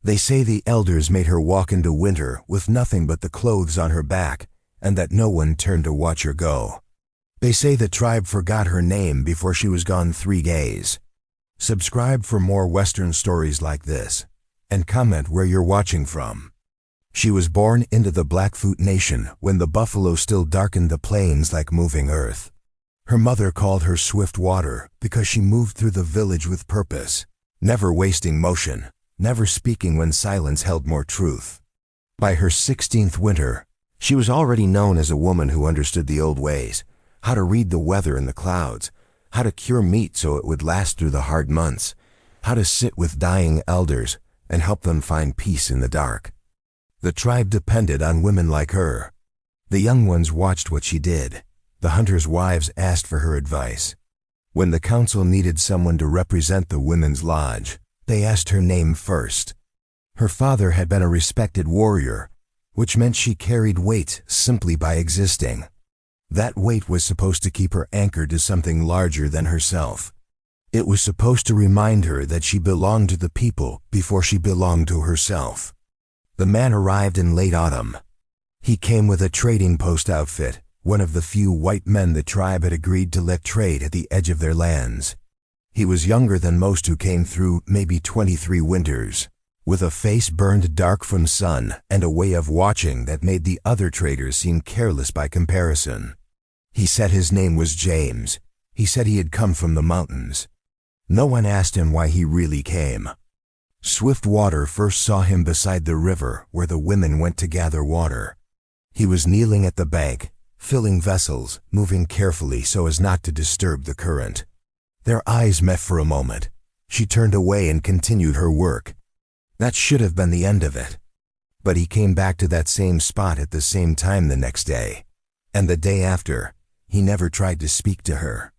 They say the elders made her walk into winter with nothing but the clothes on her back, and that no one turned to watch her go. They say the tribe forgot her name before she was gone 3 days. Subscribe for more Western stories like this, and comment where you're watching from. She was born into the Blackfoot Nation when the buffalo still darkened the plains like moving earth. Her mother called her Swift Water because she moved through the village with purpose, never wasting motion, never speaking when silence held more truth. By her 16th winter, she was already known as a woman who understood the old ways, how to read the weather and the clouds, how to cure meat so it would last through the hard months, how to sit with dying elders and help them find peace in the dark. The tribe depended on women like her. The young ones watched what she did. The hunters' wives asked for her advice. When the council needed someone to represent the women's lodge, they asked her name first. Her father had been a respected warrior, which meant she carried weight simply by existing. That weight was supposed to keep her anchored to something larger than herself. It was supposed to remind her that she belonged to the people before she belonged to herself. The man arrived in late autumn. He came with a trading post outfit, one of the few white men the tribe had agreed to let trade at the edge of their lands. He was younger than most who came through maybe 23 winters, with a face burned dark from sun and a way of watching that made the other traders seem careless by comparison. He said his name was James. He said he had come from the mountains. No one asked him why he really came. Swift Water first saw him beside the river where the women went to gather water. He was kneeling at the bank, filling vessels, moving carefully so as not to disturb the current. Their eyes met for a moment. She turned away and continued her work. That should have been the end of it. But he came back to that same spot at the same time the next day. And the day after, he never tried to speak to her.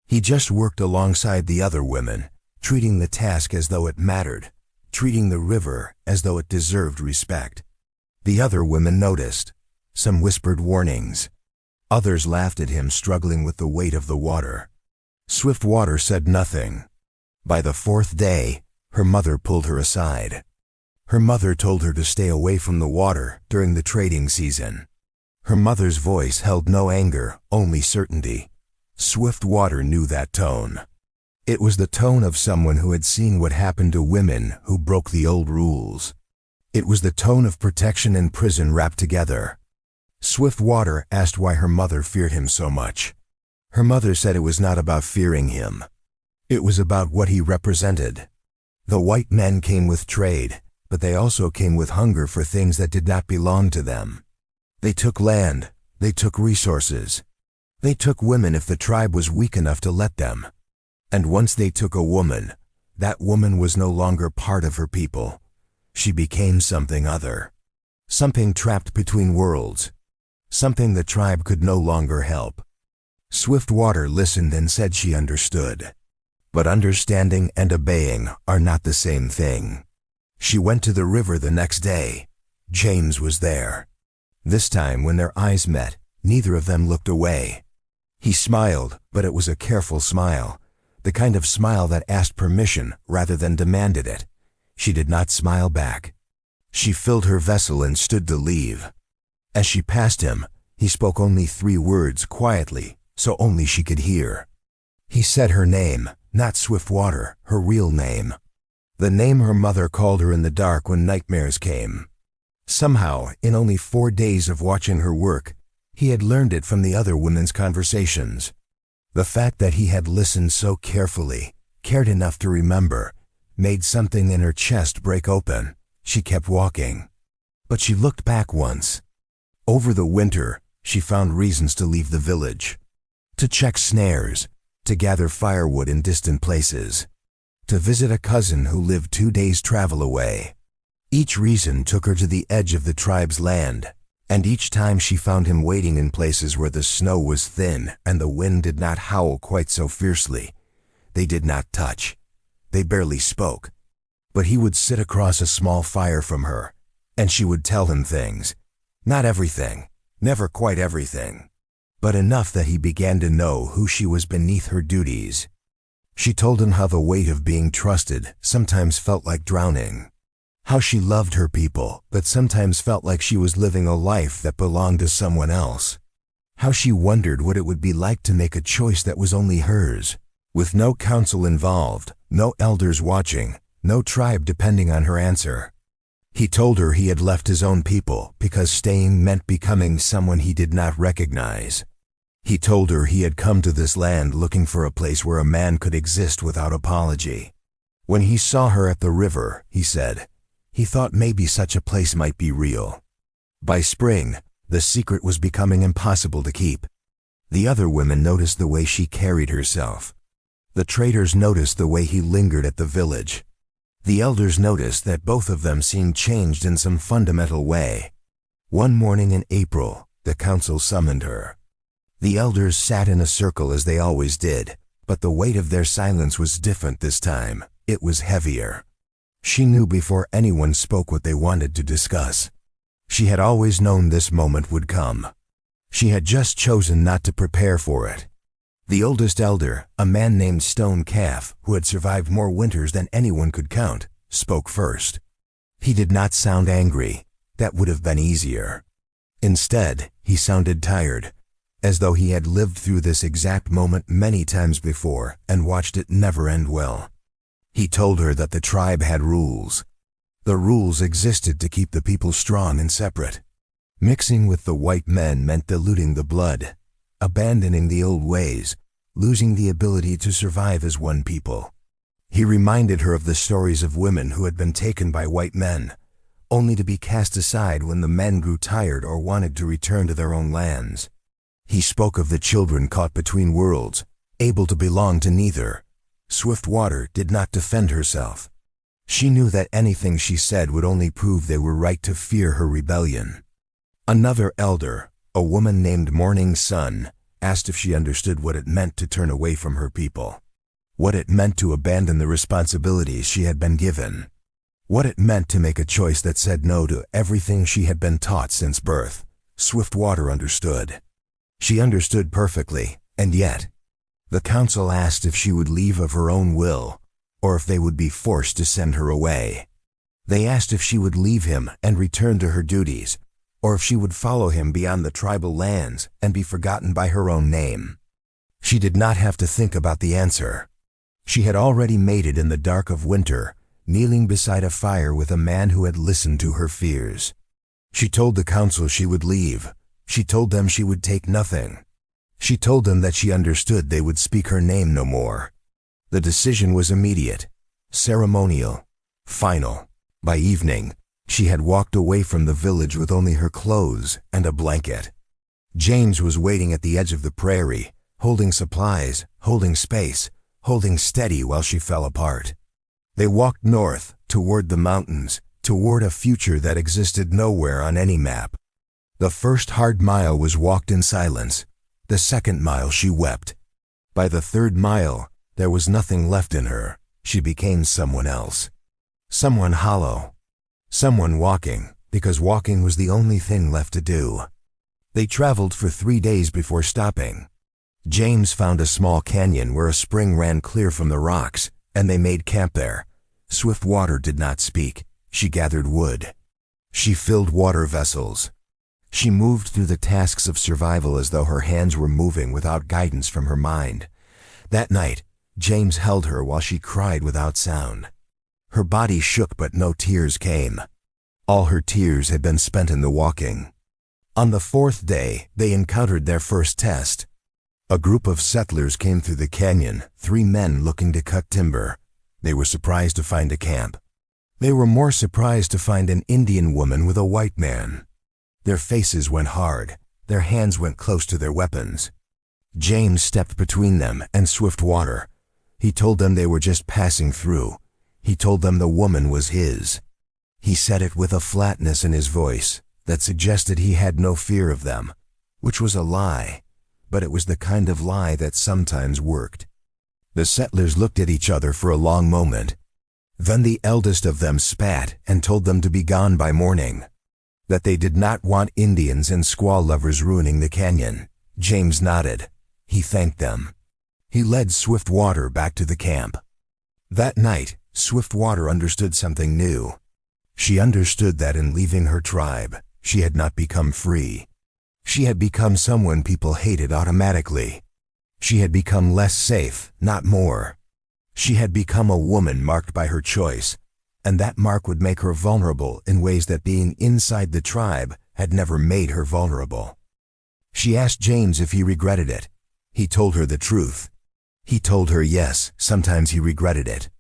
He just worked alongside the other women, treating the task as though it mattered, treating the river as though it deserved respect. The other women noticed. Some whispered warnings. Others laughed at him struggling with the weight of the water. Swift Water said nothing. By the 4th day, her mother pulled her aside. Her mother told her to stay away from the water during the trading season. Her mother's voice held no anger, only certainty. Swift Water knew that tone. It was the tone of someone who had seen what happened to women who broke the old rules. It was the tone of protection and prison wrapped together. Swift Water asked why her mother feared him so much. Her mother said it was not about fearing him. It was about what he represented. The white men came with trade, but they also came with hunger for things that did not belong to them. They took land, they took resources. They took women if the tribe was weak enough to let them. And once they took a woman, that woman was no longer part of her people. She became something other. Something trapped between worlds. Something the tribe could no longer help. Swift Water listened and said she understood. But understanding and obeying are not the same thing. She went to the river the next day. James was there. This time, when their eyes met, neither of them looked away. He smiled, but it was a careful smile, the kind of smile that asked permission rather than demanded it. She did not smile back. She filled her vessel and stood to leave. As she passed him, he spoke only 3 words quietly, so only she could hear. He said her name, not Swift Water, her real name. The name her mother called her in the dark when nightmares came. Somehow, in only 4 days of watching her work, he had learned it from the other women's conversations. The fact that he had listened so carefully, cared enough to remember, made something in her chest break open. She kept walking. But she looked back once. Over the winter, she found reasons to leave the village. To check snares, to gather firewood in distant places, to visit a cousin who lived 2 days' travel away. Each reason took her to the edge of the tribe's land, and each time she found him waiting in places where the snow was thin and the wind did not howl quite so fiercely. They did not touch. They barely spoke. But he would sit across a small fire from her, and she would tell him things. Not everything, never quite everything, but enough that he began to know who she was beneath her duties. She told him how the weight of being trusted sometimes felt like drowning. How she loved her people, but sometimes felt like she was living a life that belonged to someone else. How she wondered what it would be like to make a choice that was only hers, with no council involved, no elders watching, no tribe depending on her answer. He told her he had left his own people because staying meant becoming someone he did not recognize. He told her he had come to this land looking for a place where a man could exist without apology. When he saw her at the river, he said, he thought maybe such a place might be real. By spring, the secret was becoming impossible to keep. The other women noticed the way she carried herself. The traders noticed the way he lingered at the village. The elders noticed that both of them seemed changed in some fundamental way. One morning in April, the council summoned her. The elders sat in a circle as they always did, but the weight of their silence was different this time. It was heavier. She knew before anyone spoke what they wanted to discuss. She had always known this moment would come. She had just chosen not to prepare for it. The oldest elder, a man named Stone Calf, who had survived more winters than anyone could count, spoke first. He did not sound angry. That would have been easier. Instead, he sounded tired, as though he had lived through this exact moment many times before and watched it never end well. He told her that the tribe had rules. The rules existed to keep the people strong and separate. Mixing with the white men meant diluting the blood, abandoning the old ways, losing the ability to survive as one people. He reminded her of the stories of women who had been taken by white men, only to be cast aside when the men grew tired or wanted to return to their own lands. He spoke of the children caught between worlds, able to belong to neither. Swiftwater did not defend herself. She knew that anything she said would only prove they were right to fear her rebellion. Another elder, a woman named Morning Sun, asked if she understood what it meant to turn away from her people. What it meant to abandon the responsibilities she had been given. What it meant to make a choice that said no to everything she had been taught since birth. Swiftwater understood. She understood perfectly, and yet, the council asked if she would leave of her own will, or if they would be forced to send her away. They asked if she would leave him and return to her duties, or if she would follow him beyond the tribal lands and be forgotten by her own name. She did not have to think about the answer. She had already made it in the dark of winter, kneeling beside a fire with a man who had listened to her fears. She told the council she would leave. She told them she would take nothing. She told them that she understood they would speak her name no more. The decision was immediate, ceremonial, final. By evening, she had walked away from the village with only her clothes and a blanket. James was waiting at the edge of the prairie, holding supplies, holding space, holding steady while she fell apart. They walked north, toward the mountains, toward a future that existed nowhere on any map. The first hard mile was walked in silence. The second mile she wept. By the third mile, there was nothing left in her. She became someone else. Someone hollow. Someone walking, because walking was the only thing left to do. They traveled for 3 days before stopping. James found a small canyon where a spring ran clear from the rocks, and they made camp there. Swiftwater did not speak. She gathered wood. She filled water vessels. She moved through the tasks of survival as though her hands were moving without guidance from her mind. That night, James held her while she cried without sound. Her body shook but no tears came. All her tears had been spent in the walking. On the 4th day, they encountered their first test. A group of settlers came through the canyon, 3 men looking to cut timber. They were surprised to find a camp. They were more surprised to find an Indian woman with a white man. Their faces went hard. Their hands went close to their weapons. James stepped between them and Swiftwater. He told them they were just passing through. He told them the woman was his. He said it with a flatness in his voice that suggested he had no fear of them, which was a lie, but it was the kind of lie that sometimes worked. The settlers looked at each other for a long moment. Then the eldest of them spat and told them to be gone by morning. That they did not want Indians and squaw lovers ruining the canyon. James nodded. He thanked them. He led Swiftwater back to the camp. That night, Swiftwater understood something new. She understood that in leaving her tribe, she had not become free. She had become someone people hated automatically. She had become less safe, not more. She had become a woman marked by her choice, and that mark would make her vulnerable in ways that being inside the tribe had never made her vulnerable. She asked James if he regretted it. He told her the truth. He told her yes, sometimes he regretted it,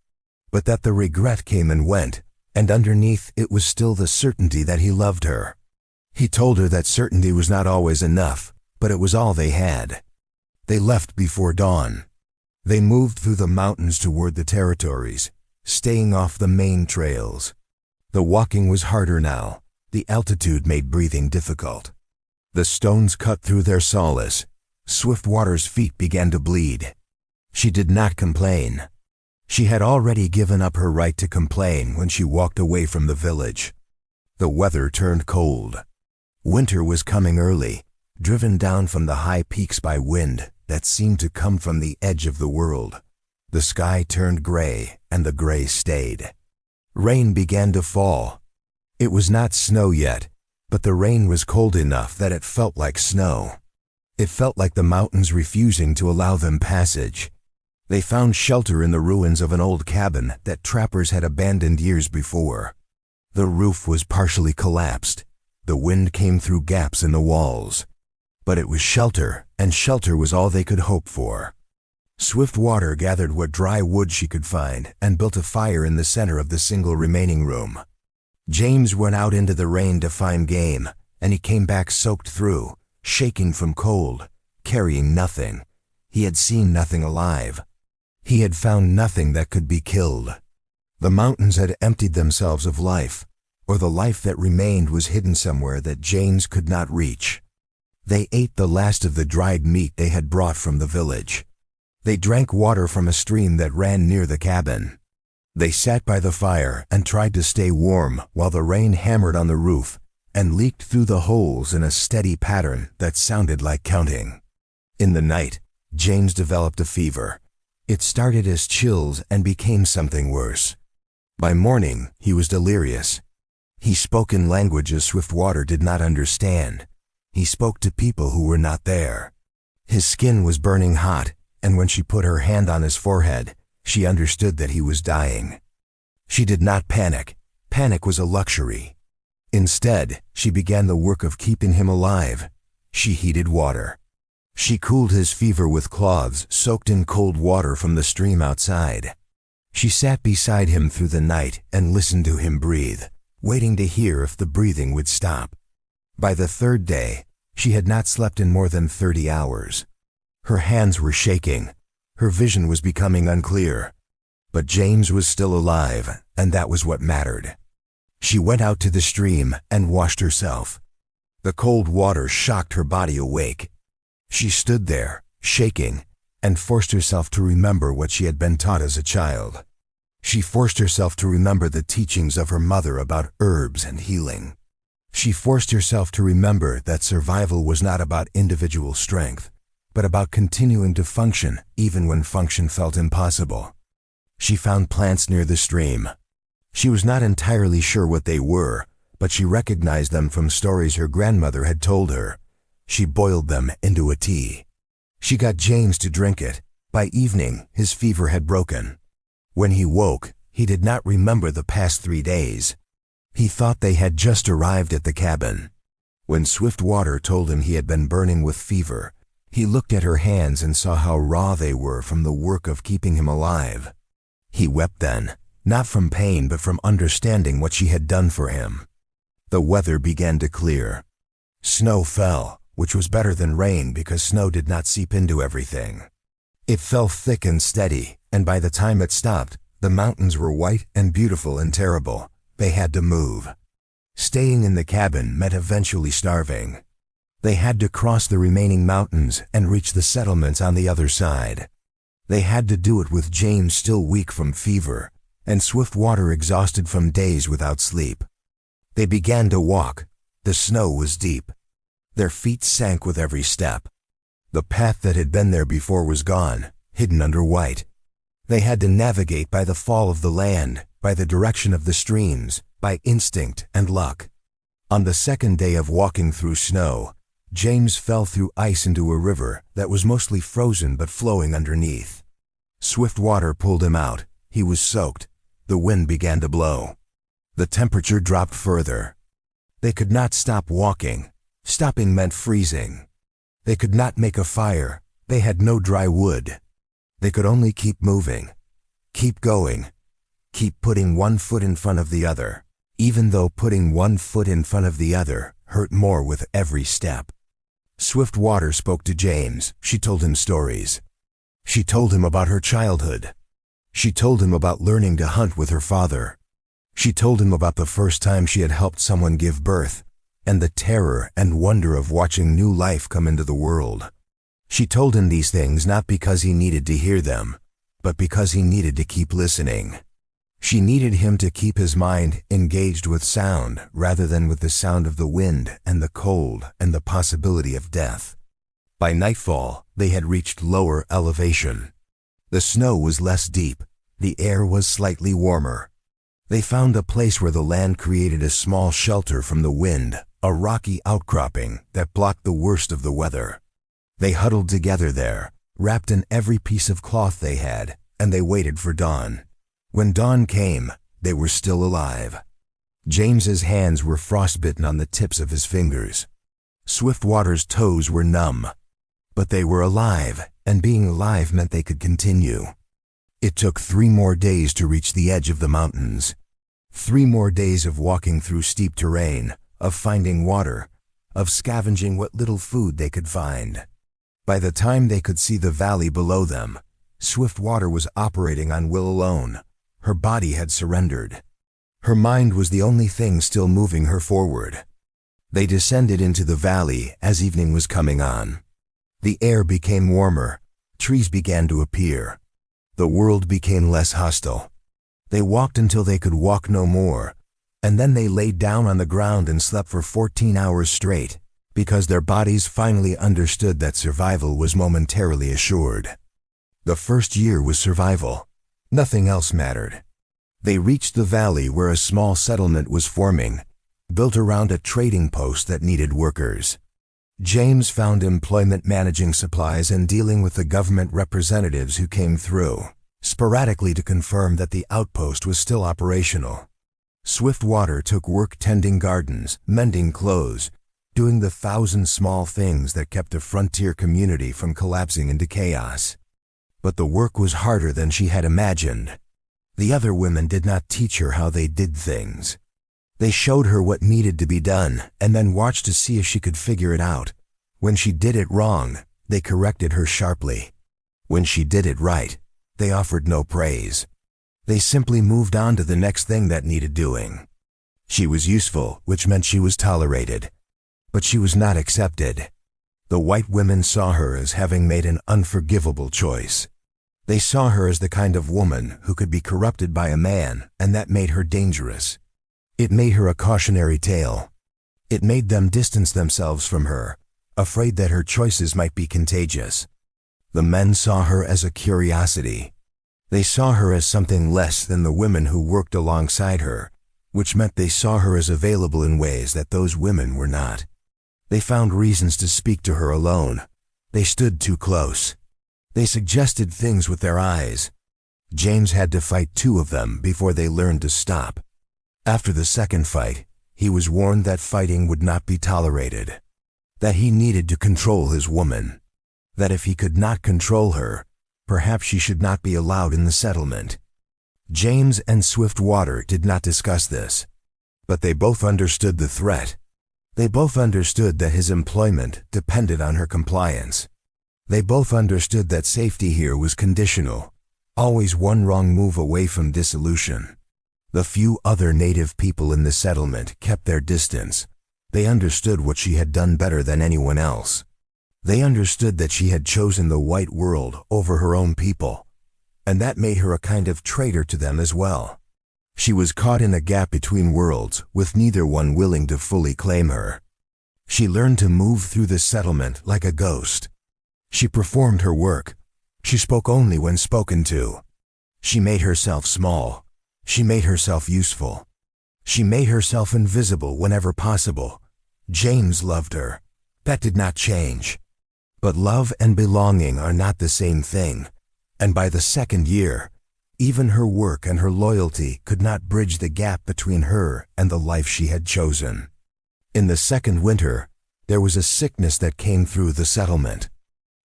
but that the regret came and went, and underneath it was still the certainty that he loved her. He told her that certainty was not always enough, but it was all they had. They left before dawn. They moved through the mountains toward the territories, staying off the main trails. The walking was harder now. The altitude made breathing difficult. The stones cut through their solace. Swiftwater's feet began to bleed. She did not complain. She had already given up her right to complain when she walked away from the village. The weather turned cold. Winter was coming early, driven down from the high peaks by wind that seemed to come from the edge of the world. The sky turned gray, and the gray stayed. Rain began to fall. It was not snow yet, but the rain was cold enough that it felt like snow. It felt like the mountains refusing to allow them passage. They found shelter in the ruins of an old cabin that trappers had abandoned years before. The roof was partially collapsed. The wind came through gaps in the walls. But it was shelter, and shelter was all they could hope for. Swiftwater gathered what dry wood she could find and built a fire in the center of the single remaining room. James went out into the rain to find game, and he came back soaked through, shaking from cold, carrying nothing. He had seen nothing alive. He had found nothing that could be killed. The mountains had emptied themselves of life, or the life that remained was hidden somewhere that James could not reach. They ate the last of the dried meat they had brought from the village. They drank water from a stream that ran near the cabin. They sat by the fire and tried to stay warm while the rain hammered on the roof and leaked through the holes in a steady pattern that sounded like counting. In the night, James developed a fever. It started as chills and became something worse. By morning, he was delirious. He spoke in languages Swiftwater did not understand. He spoke to people who were not there. His skin was burning hot, and when she put her hand on his forehead, she understood that he was dying. She did not panic. Panic was a luxury. Instead, she began the work of keeping him alive. She heated water. She cooled his fever with cloths soaked in cold water from the stream outside. She sat beside him through the night and listened to him breathe, waiting to hear if the breathing would stop. By the third day, she had not slept in more than 30 hours. Her hands were shaking. Her vision was becoming unclear. But James was still alive, and that was what mattered. She went out to the stream and washed herself. The cold water shocked her body awake. She stood there, shaking, and forced herself to remember what she had been taught as a child. She forced herself to remember the teachings of her mother about herbs and healing. She forced herself to remember that survival was not about individual strength, but about continuing to function even when function felt impossible. She found plants near the stream. She was not entirely sure what they were, but she recognized them from stories her grandmother had told her. She boiled them into a tea. She got James to drink it. By evening, his fever had broken. When he woke, he did not remember the past 3 days. He thought they had just arrived at the cabin. When Swiftwater told him he had been burning with fever, he looked at her hands and saw how raw they were from the work of keeping him alive. He wept then, not from pain but from understanding what she had done for him. The weather began to clear. Snow fell, which was better than rain because snow did not seep into everything. It fell thick and steady, and by the time it stopped, the mountains were white and beautiful and terrible. They had to move. Staying in the cabin meant eventually starving. They had to cross the remaining mountains and reach the settlements on the other side. They had to do it with James still weak from fever, and Swiftwater exhausted from days without sleep. They began to walk. The snow was deep. Their feet sank with every step. The path that had been there before was gone, hidden under white. They had to navigate by the fall of the land, by the direction of the streams, by instinct and luck. On the second day of walking through snow, James fell through ice into a river that was mostly frozen but flowing underneath. Swift water pulled him out. He was soaked. The wind began to blow. The temperature dropped further. They could not stop walking. Stopping meant freezing. They could not make a fire. They had no dry wood. They could only keep moving, keep going, keep putting one foot in front of the other, even though putting one foot in front of the other hurt more with every step. Swift water spoke to James. She told him stories. She told him about her childhood. She told him about learning to hunt with her father. She told him about the first time she had helped someone give birth, and the terror and wonder of watching new life come into the world. She told him these things not because he needed to hear them, but because he needed to keep listening. She needed him to keep his mind engaged with sound rather than with the sound of the wind and the cold and the possibility of death. By nightfall, they had reached lower elevation. The snow was less deep. The air was slightly warmer. They found a place where the land created a small shelter from the wind, a rocky outcropping that blocked the worst of the weather. They huddled together there, wrapped in every piece of cloth they had, and they waited for dawn. When dawn came, they were still alive. James's hands were frostbitten on the tips of his fingers. Swiftwater's toes were numb. But they were alive, and being alive meant they could continue. It took 3 more days to reach the edge of the mountains. 3 more days of walking through steep terrain, of finding water, of scavenging what little food they could find. By the time they could see the valley below them, Swiftwater was operating on will alone. Her body had surrendered. Her mind was the only thing still moving her forward. They descended into the valley as evening was coming on. The air became warmer. Trees began to appear. The world became less hostile. They walked until they could walk no more, and then they laid down on the ground and slept for 14 hours straight, because their bodies finally understood that survival was momentarily assured. The first year was survival. Nothing else mattered. They reached the valley where a small settlement was forming, built around a trading post that needed workers. James found employment managing supplies and dealing with the government representatives who came through, sporadically to confirm that the outpost was still operational. Swiftwater took work tending gardens, mending clothes, doing the 1,000 small things that kept a frontier community from collapsing into chaos. But the work was harder than she had imagined. The other women did not teach her how they did things. They showed her what needed to be done and then watched to see if she could figure it out. When she did it wrong, they corrected her sharply. When she did it right, they offered no praise. They simply moved on to the next thing that needed doing. She was useful, which meant she was tolerated. But she was not accepted. The white women saw her as having made an unforgivable choice. They saw her as the kind of woman who could be corrupted by a man, and that made her dangerous. It made her a cautionary tale. It made them distance themselves from her, afraid that her choices might be contagious. The men saw her as a curiosity. They saw her as something less than the women who worked alongside her, which meant they saw her as available in ways that those women were not. They found reasons to speak to her alone. They stood too close. They suggested things with their eyes. James had to fight 2 of them before they learned to stop. After the second fight, he was warned that fighting would not be tolerated. That he needed to control his woman. That if he could not control her, perhaps she should not be allowed in the settlement. James and Swiftwater did not discuss this, but they both understood the threat. They both understood that his employment depended on her compliance. They both understood that safety here was conditional, always one wrong move away from dissolution. The few other native people in the settlement kept their distance. They understood what she had done better than anyone else. They understood that she had chosen the white world over her own people, and that made her a kind of traitor to them as well. She was caught in a gap between worlds, with neither one willing to fully claim her. She learned to move through the settlement like a ghost. She performed her work. She spoke only when spoken to. She made herself small. She made herself useful. She made herself invisible whenever possible. James loved her. That did not change. But love and belonging are not the same thing, and by the second year, even her work and her loyalty could not bridge the gap between her and the life she had chosen. In the second winter, there was a sickness that came through the settlement.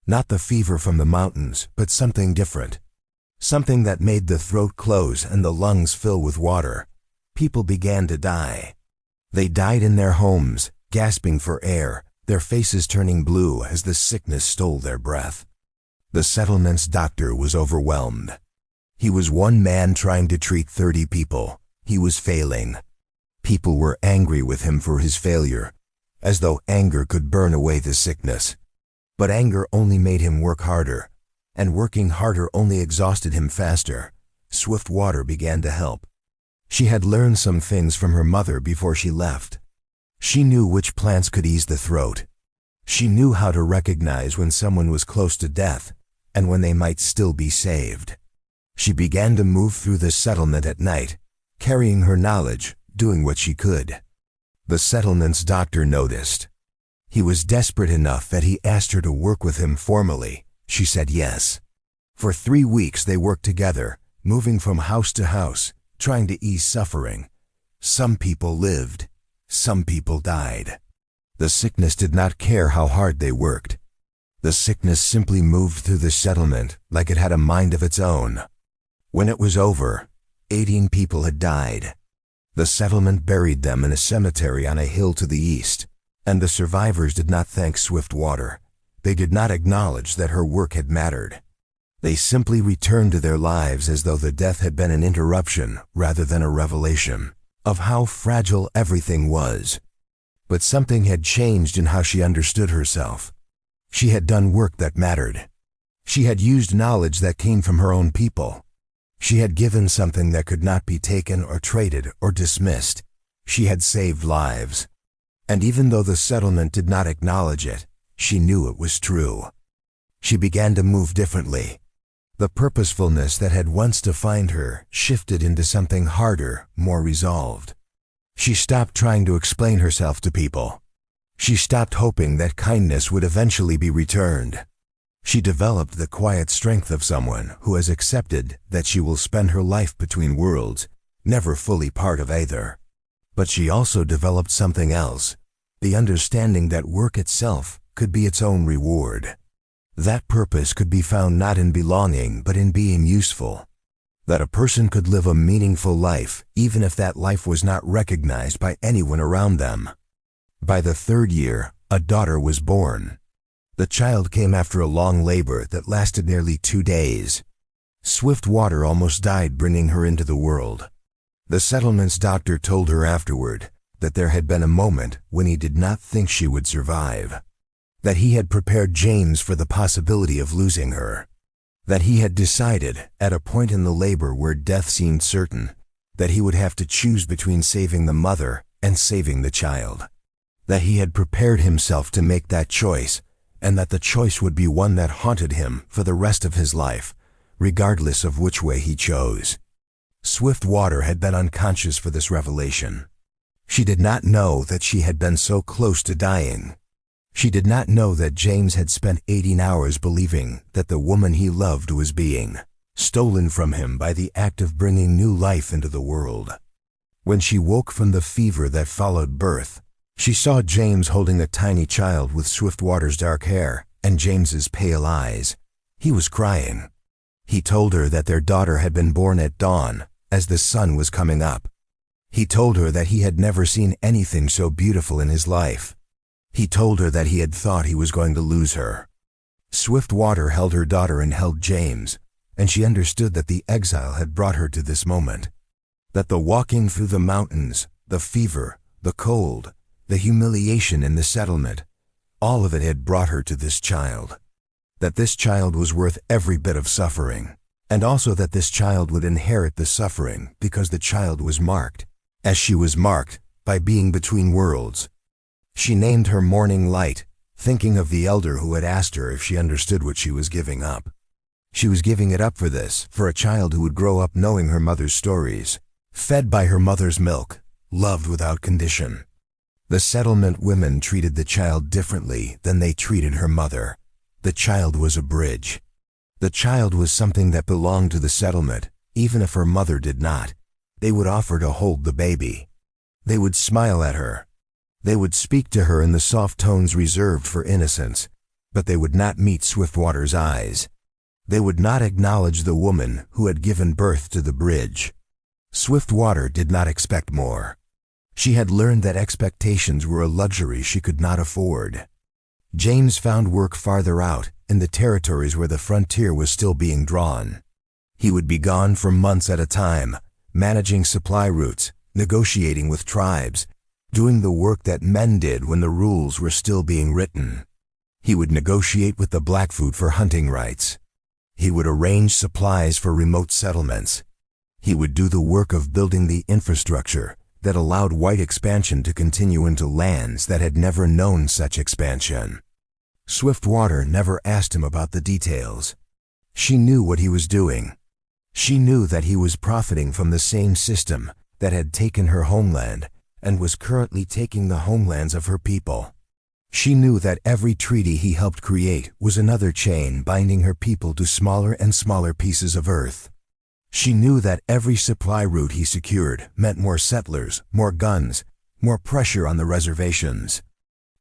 Not the fever from the mountains, but something different. Something that made the throat close and the lungs fill with water. People began to die. They died in their homes, gasping for air, their faces turning blue as the sickness stole their breath. The settlement's doctor was overwhelmed. He was one man trying to treat 30 people. He was failing. People were angry with him for his failure, as though anger could burn away the sickness. But anger only made him work harder, and working harder only exhausted him faster. Swiftwater began to help. She had learned some things from her mother before she left. She knew which plants could ease the throat. She knew how to recognize when someone was close to death and when they might still be saved. She began to move through the settlement at night, carrying her knowledge, doing what she could. The settlement's doctor noticed. He was desperate enough that he asked her to work with him formally. She said yes. For 3 weeks they worked together, moving from house to house, trying to ease suffering. Some people lived. Some people died. The sickness did not care how hard they worked. The sickness simply moved through the settlement like it had a mind of its own. When it was over, 18 people had died. The settlement buried them in a cemetery on a hill to the east, and the survivors did not thank Swiftwater. They did not acknowledge that her work had mattered. They simply returned to their lives as though the death had been an interruption rather than a revelation of how fragile everything was. But something had changed in how she understood herself. She had done work that mattered. She had used knowledge that came from her own people. She had given something that could not be taken or traded or dismissed. She had saved lives. And even though the settlement did not acknowledge it, she knew it was true. She began to move differently. The purposefulness that had once defined her shifted into something harder, more resolved. She stopped trying to explain herself to people. She stopped hoping that kindness would eventually be returned. She developed the quiet strength of someone who has accepted that she will spend her life between worlds, never fully part of either. But she also developed something else, the understanding that work itself could be its own reward. That purpose could be found not in belonging but in being useful. That a person could live a meaningful life even if that life was not recognized by anyone around them. By the 3rd year, a daughter was born. The child came after a long labor that lasted nearly 2 days. Swiftwater almost died bringing her into the world. The settlement's doctor told her afterward that there had been a moment when he did not think she would survive. That he had prepared James for the possibility of losing her. That he had decided, at a point in the labor where death seemed certain, that he would have to choose between saving the mother and saving the child. That he had prepared himself to make that choice, and that the choice would be one that haunted him for the rest of his life, regardless of which way he chose. Swiftwater had been unconscious for this revelation. She did not know that she had been so close to dying. She did not know that James had spent 18 hours believing that the woman he loved was being stolen from him by the act of bringing new life into the world. When she woke from the fever that followed birth, she saw James holding a tiny child with Swiftwater's dark hair and James's pale eyes. He was crying. He told her that their daughter had been born at dawn, as the sun was coming up. He told her that he had never seen anything so beautiful in his life. He told her that he had thought he was going to lose her. Swiftwater held her daughter and held James, and she understood that the exile had brought her to this moment. That the walking through the mountains, the fever, the cold, the humiliation in the settlement, all of it had brought her to this child. That this child was worth every bit of suffering, and also that this child would inherit the suffering because the child was marked, as she was marked, by being between worlds. She named her Morning Light, thinking of the elder who had asked her if she understood what she was giving up. She was giving it up for this, for a child who would grow up knowing her mother's stories, fed by her mother's milk, loved without condition. The settlement women treated the child differently than they treated her mother. The child was a bridge. The child was something that belonged to the settlement, even if her mother did not. They would offer to hold the baby. They would smile at her. They would speak to her in the soft tones reserved for innocence, but they would not meet Swiftwater's eyes. They would not acknowledge the woman who had given birth to the bridge. Swiftwater did not expect more. She had learned that expectations were a luxury she could not afford. James found work farther out, in the territories where the frontier was still being drawn. He would be gone for months at a time, managing supply routes, negotiating with tribes, doing the work that men did when the rules were still being written. He would negotiate with the Blackfoot for hunting rights. He would arrange supplies for remote settlements. He would do the work of building the infrastructure that allowed white expansion to continue into lands that had never known such expansion. Swiftwater never asked him about the details. She knew what he was doing. She knew that he was profiting from the same system that had taken her homeland and was currently taking the homelands of her people. She knew that every treaty he helped create was another chain binding her people to smaller and smaller pieces of earth. She knew that every supply route he secured meant more settlers, more guns, more pressure on the reservations.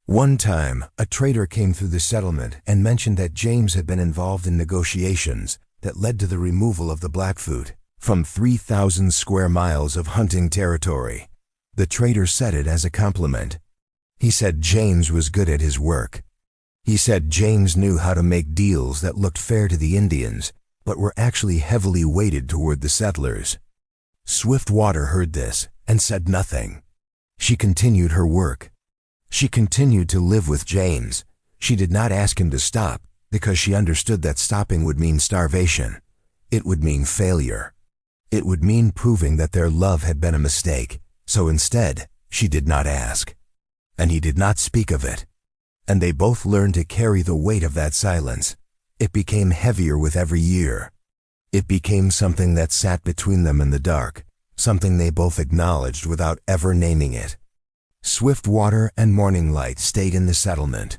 One time, a trader came through the settlement and mentioned that James had been involved in negotiations that led to the removal of the Blackfoot from 3,000 square miles of hunting territory. The trader said it as a compliment. He said James was good at his work. He said James knew how to make deals that looked fair to the Indians, but were actually heavily weighted toward the settlers. Swiftwater heard this and said nothing. She continued her work. She continued to live with James. She did not ask him to stop because she understood that stopping would mean starvation. It would mean failure. It would mean proving that their love had been a mistake. So instead, she did not ask. And he did not speak of it. And they both learned to carry the weight of that silence. It became heavier with every year. It became something that sat between them in the dark, something they both acknowledged without ever naming it. Swiftwater and Morning Light stayed in the settlement.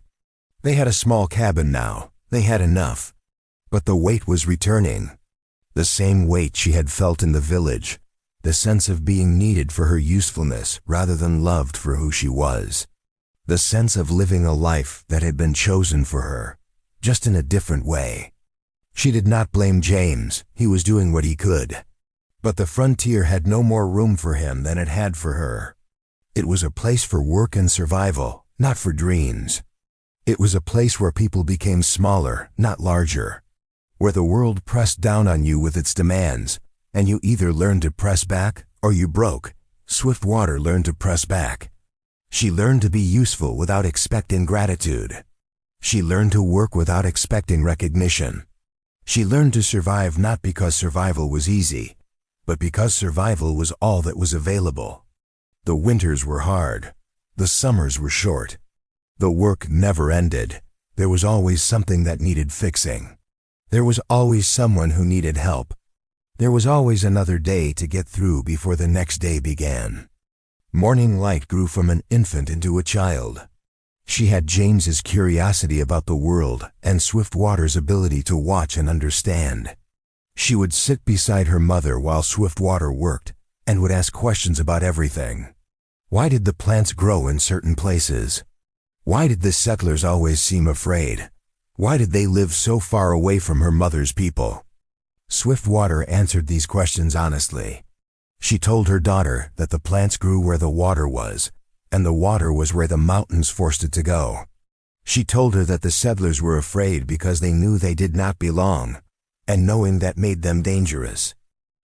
They had a small cabin now. They had enough. But the weight was returning. The same weight she had felt in the village. The sense of being needed for her usefulness rather than loved for who she was. The sense of living a life that had been chosen for her, just in a different way. She did not blame James. He was doing what he could. But the frontier had no more room for him than it had for her. It was a place for work and survival, not for dreams. It was a place where people became smaller, not larger. Where the world pressed down on you with its demands, and you either learned to press back or you broke. Swiftwater learned to press back. She learned to be useful without expecting gratitude. She learned to work without expecting recognition. She learned to survive not because survival was easy, but because survival was all that was available. The winters were hard. The summers were short. The work never ended. There was always something that needed fixing. There was always someone who needed help. There was always another day to get through before the next day began. Morning Light grew from an infant into a child. She had James's curiosity about the world and Swiftwater's ability to watch and understand. She would sit beside her mother while Swiftwater worked and would ask questions about everything. Why did the plants grow in certain places? Why did the settlers always seem afraid? Why did they live so far away from her mother's people? Swiftwater answered these questions honestly. She told her daughter that the plants grew where the water was, and the water was where the mountains forced it to go. She told her that the settlers were afraid because they knew they did not belong, and knowing that made them dangerous.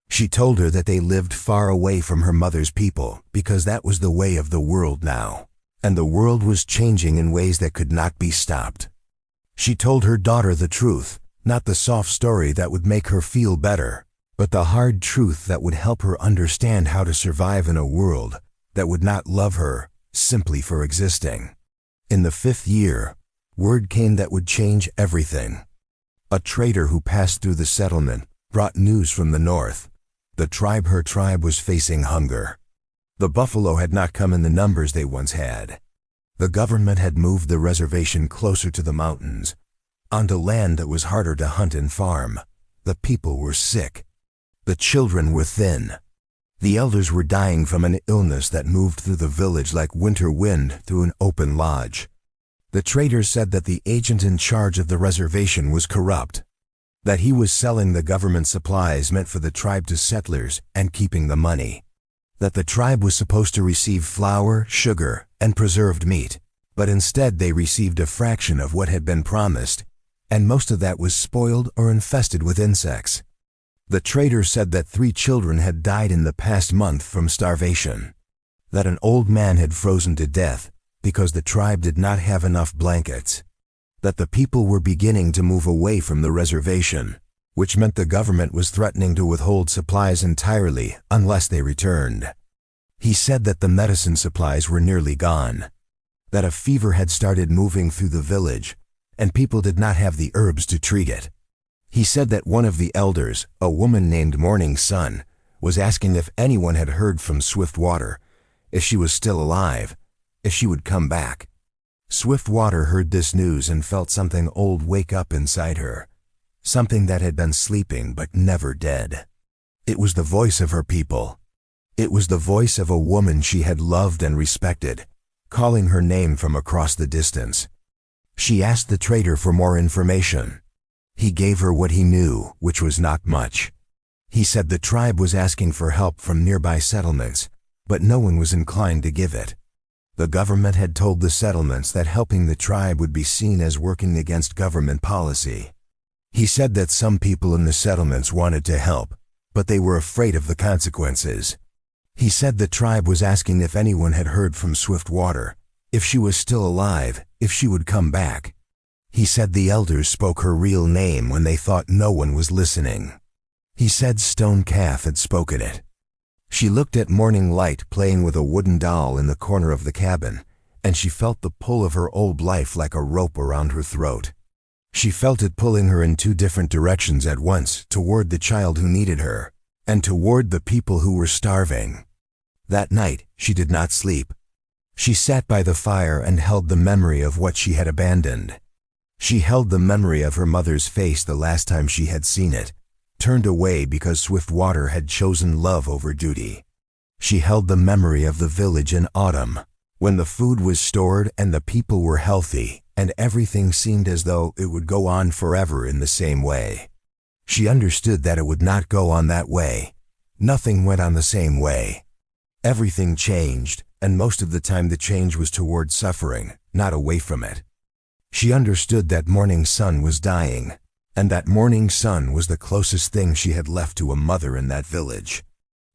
She told her that they lived far away from her mother's people because that was the way of the world now, and the world was changing in ways that could not be stopped. She told her daughter the truth, not the soft story that would make her feel better, but the hard truth that would help her understand how to survive in a world that would not love her simply for existing. In the 5th year, word came that would change everything. A trader who passed through the settlement brought news from the north. Her tribe was facing hunger. The buffalo had not come in the numbers they once had. The government had moved the reservation closer to the mountains, onto land that was harder to hunt and farm. The people were sick. The children were thin. The elders were dying from an illness that moved through the village like winter wind through an open lodge. The trader said that the agent in charge of the reservation was corrupt, that he was selling the government supplies meant for the tribe to settlers and keeping the money, that the tribe was supposed to receive flour, sugar, and preserved meat, but instead they received a fraction of what had been promised, and most of that was spoiled or infested with insects. The trader said that 3 children had died in the past month from starvation, that an old man had frozen to death because the tribe did not have enough blankets, that the people were beginning to move away from the reservation, which meant the government was threatening to withhold supplies entirely unless they returned. He said that the medicine supplies were nearly gone, that a fever had started moving through the village, and people did not have the herbs to treat it. He said that one of the elders, a woman named Morning Sun, was asking if anyone had heard from Swiftwater, if she was still alive, if she would come back. Swiftwater heard this news and felt something old wake up inside her, something that had been sleeping but never dead. It was the voice of her people. It was the voice of a woman she had loved and respected, calling her name from across the distance. She asked the trader for more information. He gave her what he knew, which was not much. He said the tribe was asking for help from nearby settlements, but no one was inclined to give it. The government had told the settlements that helping the tribe would be seen as working against government policy. He said that some people in the settlements wanted to help, but they were afraid of the consequences. He said the tribe was asking if anyone had heard from Swiftwater, if she was still alive, if she would come back. He said the elders spoke her real name when they thought no one was listening. He said Stone Calf had spoken it. She looked at Morning Light playing with a wooden doll in the corner of the cabin, and she felt the pull of her old life like a rope around her throat. She felt it pulling her in 2 different directions at once, toward the child who needed her, and toward the people who were starving. That night, she did not sleep. She sat by the fire and held the memory of what she had abandoned. She held the memory of her mother's face the last time she had seen it, turned away because Swiftwater had chosen love over duty. She held the memory of the village in autumn, when the food was stored and the people were healthy, and everything seemed as though it would go on forever in the same way. She understood that it would not go on that way. Nothing went on the same way. Everything changed, and most of the time the change was toward suffering, not away from it. She understood that Morning Sun was dying, and that Morning Sun was the closest thing she had left to a mother in that village.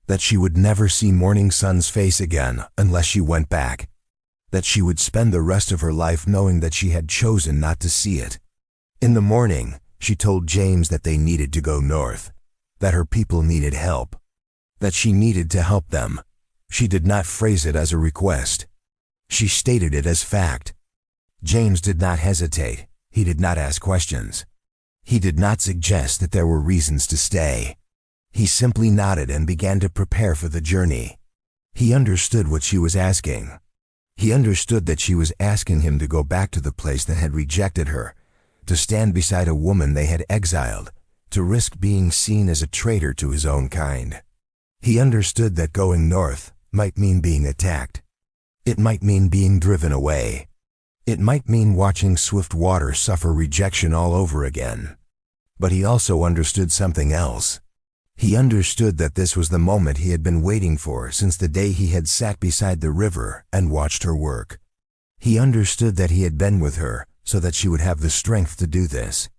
That she would never see Morning Sun's face again unless she went back. That she would spend the rest of her life knowing that she had chosen not to see it. In the morning, she told James that they needed to go north, that her people needed help, that she needed to help them. She did not phrase it as a request. She stated it as fact. James did not hesitate. He did not ask questions. He did not suggest that there were reasons to stay. He simply nodded and began to prepare for the journey. He understood what she was asking. He understood that she was asking him to go back to the place that had rejected her, to stand beside a woman they had exiled, to risk being seen as a traitor to his own kind. He understood that going north might mean being attacked. It might mean being driven away. It might mean watching Swiftwater suffer rejection all over again. But he also understood something else. He understood that this was the moment he had been waiting for since the day he had sat beside the river and watched her work. He understood that he had been with her so that she would have the strength to do this.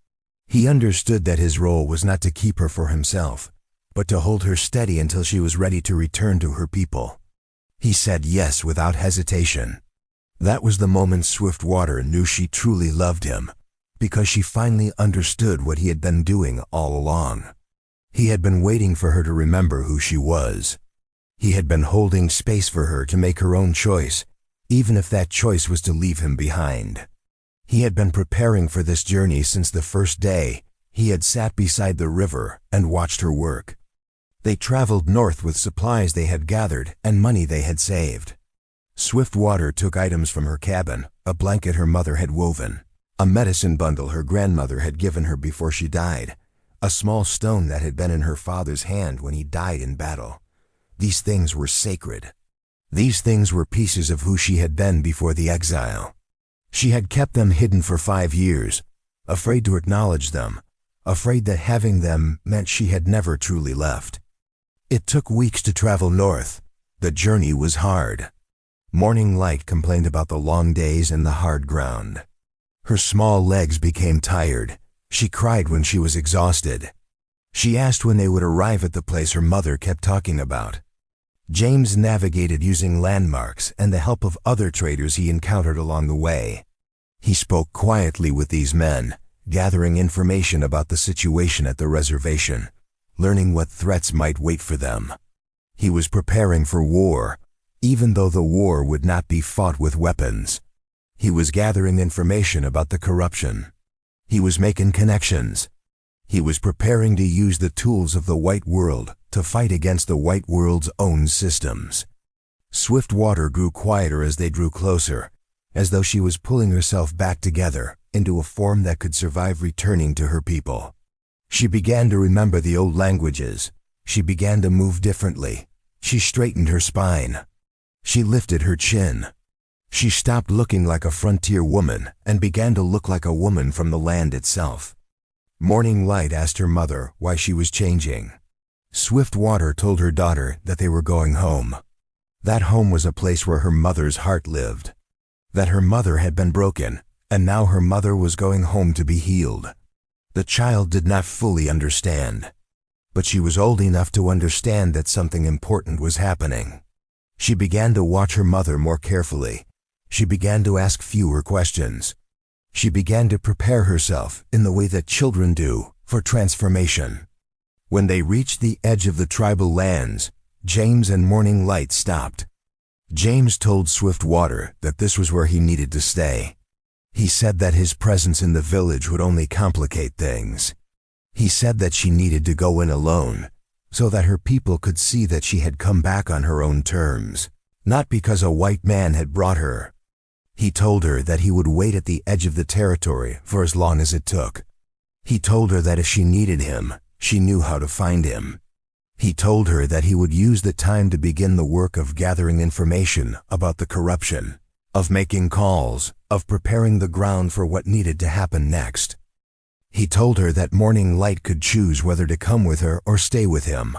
He understood that his role was not to keep her for himself, but to hold her steady until she was ready to return to her people. He said yes without hesitation. That was the moment Swiftwater knew she truly loved him, because she finally understood what he had been doing all along. He had been waiting for her to remember who she was. He had been holding space for her to make her own choice, even if that choice was to leave him behind. He had been preparing for this journey since the first day, He had sat beside the river and watched her work. They traveled north with supplies they had gathered and money they had saved. Swiftwater took items from her cabin, a blanket her mother had woven, a medicine bundle her grandmother had given her before she died, a small stone that had been in her father's hand when he died in battle. These things were sacred. These things were pieces of who she had been before the exile. She had kept them hidden for 5 years, afraid to acknowledge them, afraid that having them meant she had never truly left. It took weeks to travel north. The journey was hard. Morning Light complained about the long days and the hard ground. Her small legs became tired. She cried when she was exhausted. She asked when they would arrive at the place her mother kept talking about. James navigated using landmarks and the help of other traders he encountered along the way. He spoke quietly with these men, gathering information about the situation at the reservation, learning what threats might wait for them. He was preparing for war, even though the war would not be fought with weapons. He was gathering information about the corruption. He was making connections. He was preparing to use the tools of the white world to fight against the white world's own systems. Swiftwater grew quieter as they drew closer, as though she was pulling herself back together into a form that could survive returning to her people. She began to remember the old languages. She began to move differently. She straightened her spine. She lifted her chin. She stopped looking like a frontier woman and began to look like a woman from the land itself. Morning Light asked her mother why she was changing. Swiftwater told her daughter that they were going home. That home was a place where her mother's heart lived. That her mother had been broken, and now her mother was going home to be healed. The child did not fully understand, but she was old enough to understand that something important was happening. She began to watch her mother more carefully. She began to ask fewer questions. She began to prepare herself in the way that children do for transformation. When they reached the edge of the tribal lands, James and Morning Light stopped. James told Swiftwater that this was where he needed to stay. He said that his presence in the village would only complicate things. He said that she needed to go in alone, so that her people could see that she had come back on her own terms, not because a white man had brought her. He told her that he would wait at the edge of the territory for as long as it took. He told her that if she needed him, she knew how to find him. He told her that he would use the time to begin the work of gathering information about the corruption, of making calls, of preparing the ground for what needed to happen next. He told her that Morning Light could choose whether to come with her or stay with him.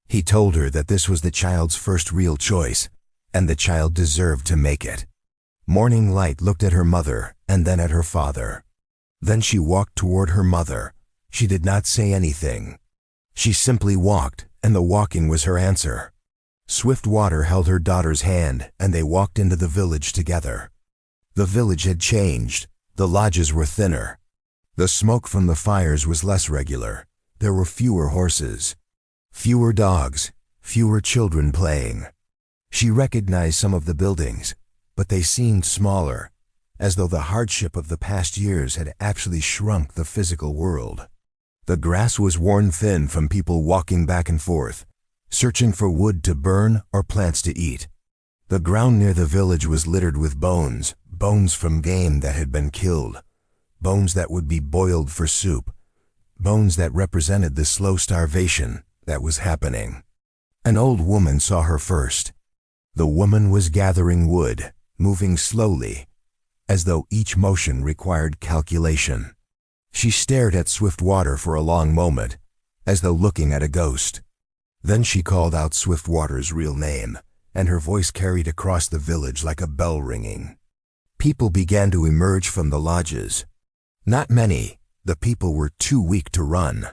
He told her that this was the child's first real choice, and the child deserved to make it. Morning Light looked at her mother and then at her father. Then she walked toward her mother. She did not say anything. She simply walked, and the walking was her answer. Swiftwater held her daughter's hand, and they walked into the village together. The village had changed. The lodges were thinner. The smoke from the fires was less regular. There were fewer horses, fewer dogs, fewer children playing. She recognized some of the buildings, but they seemed smaller, as though the hardship of the past years had actually shrunk the physical world. The grass was worn thin from people walking back and forth, searching for wood to burn or plants to eat. The ground near the village was littered with bones, bones from game that had been killed, bones that would be boiled for soup, bones that represented the slow starvation that was happening. An old woman saw her first. The woman was gathering wood, moving slowly, as though each motion required calculation. She stared at Swiftwater for a long moment, as though looking at a ghost. Then she called out Swiftwater's real name, and her voice carried across the village like a bell ringing. People began to emerge from the lodges. Not many. The people were too weak to run.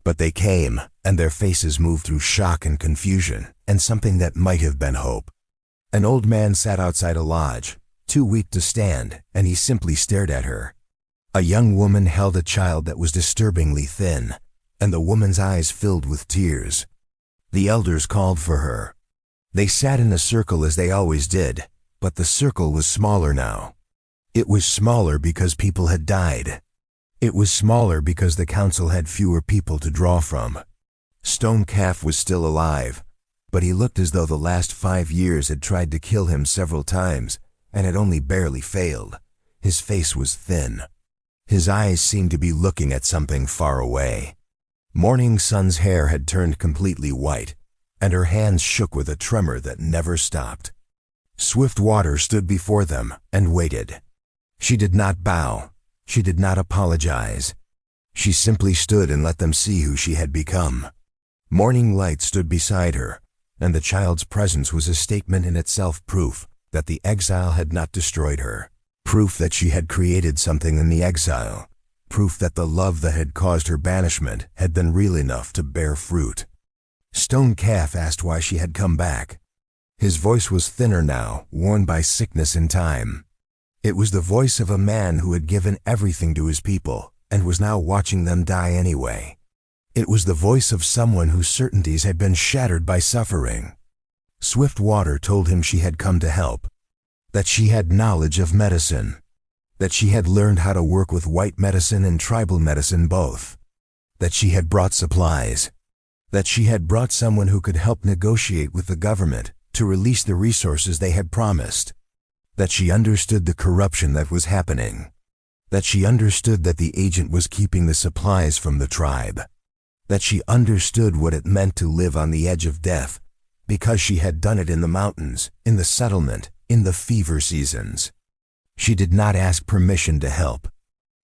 But they came, and their faces moved through shock and confusion, and something that might have been hope. An old man sat outside a lodge, too weak to stand, and he simply stared at her. A young woman held a child that was disturbingly thin, and the woman's eyes filled with tears. The elders called for her. They sat in a circle as they always did, but the circle was smaller now. It was smaller because people had died. It was smaller because the council had fewer people to draw from. Stone Calf was still alive, but he looked as though the last 5 years had tried to kill him several times and had only barely failed. His face was thin. His eyes seemed to be looking at something far away. Morning Sun's hair had turned completely white, and her hands shook with a tremor that never stopped. Swiftwater stood before them and waited. She did not bow. She did not apologize. She simply stood and let them see who she had become. Morning Light stood beside her, and the child's presence was a statement in itself, proof that the exile had not destroyed her, proof that she had created something in the exile, proof that the love that had caused her banishment had been real enough to bear fruit. Stone Calf asked why she had come back. His voice was thinner now, worn by sickness and time. It was the voice of a man who had given everything to his people and was now watching them die anyway. It was the voice of someone whose certainties had been shattered by suffering. Swiftwater told him she had come to help, that she had knowledge of medicine, that she had learned how to work with white medicine and tribal medicine both, that she had brought supplies, that she had brought someone who could help negotiate with the government to release the resources they had promised, that she understood the corruption that was happening, that she understood that the agent was keeping the supplies from the tribe, that she understood what it meant to live on the edge of death because she had done it in the mountains, in the settlement, in the fever seasons. She did not ask permission to help.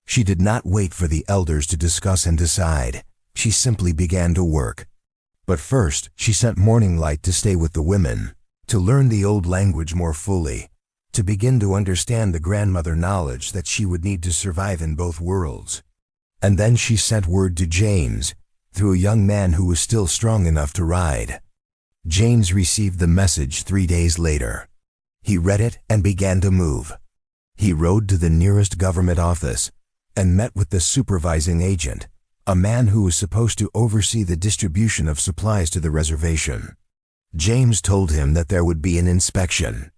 She did not wait for the elders to discuss and decide. She simply began to work. But first, she sent Morning Light to stay with the women, to learn the old language more fully, to begin to understand the grandmother knowledge that she would need to survive in both worlds. And then she sent word to James, through a young man who was still strong enough to ride. James received the message 3 days later. He read it and began to move. He rode to the nearest government office and met with the supervising agent, a man who was supposed to oversee the distribution of supplies to the reservation. James told him that there would be an inspection.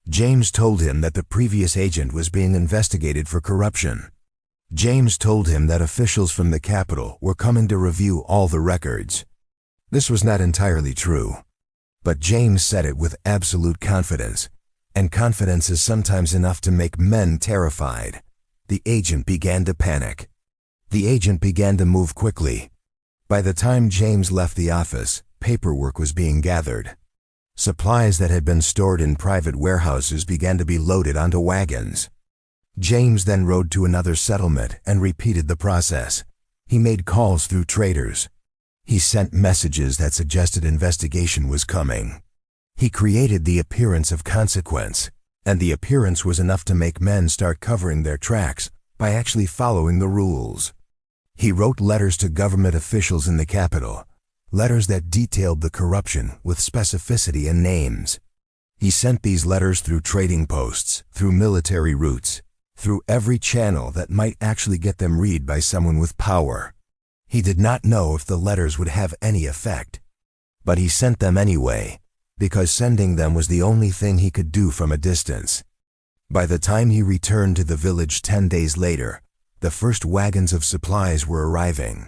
James told him that the previous agent was being investigated for corruption. James told him that officials from the capital were coming to review all the records. This was not entirely true, but James said it with absolute confidence, and confidence is sometimes enough to make men terrified. The agent began to panic. The agent began to move quickly. By the time James left the office, paperwork was being gathered. Supplies that had been stored in private warehouses began to be loaded onto wagons. James then rode to another settlement and repeated the process. He made calls through traders. He sent messages that suggested investigation was coming. He created the appearance of consequence, and the appearance was enough to make men start covering their tracks by actually following the rules. He wrote letters to government officials in the capital, letters that detailed the corruption with specificity and names. He sent these letters through trading posts, through military routes, through every channel that might actually get them read by someone with power. He did not know if the letters would have any effect, but he sent them anyway, because sending them was the only thing he could do from a distance. By the time he returned to the village 10 days later, the first wagons of supplies were arriving.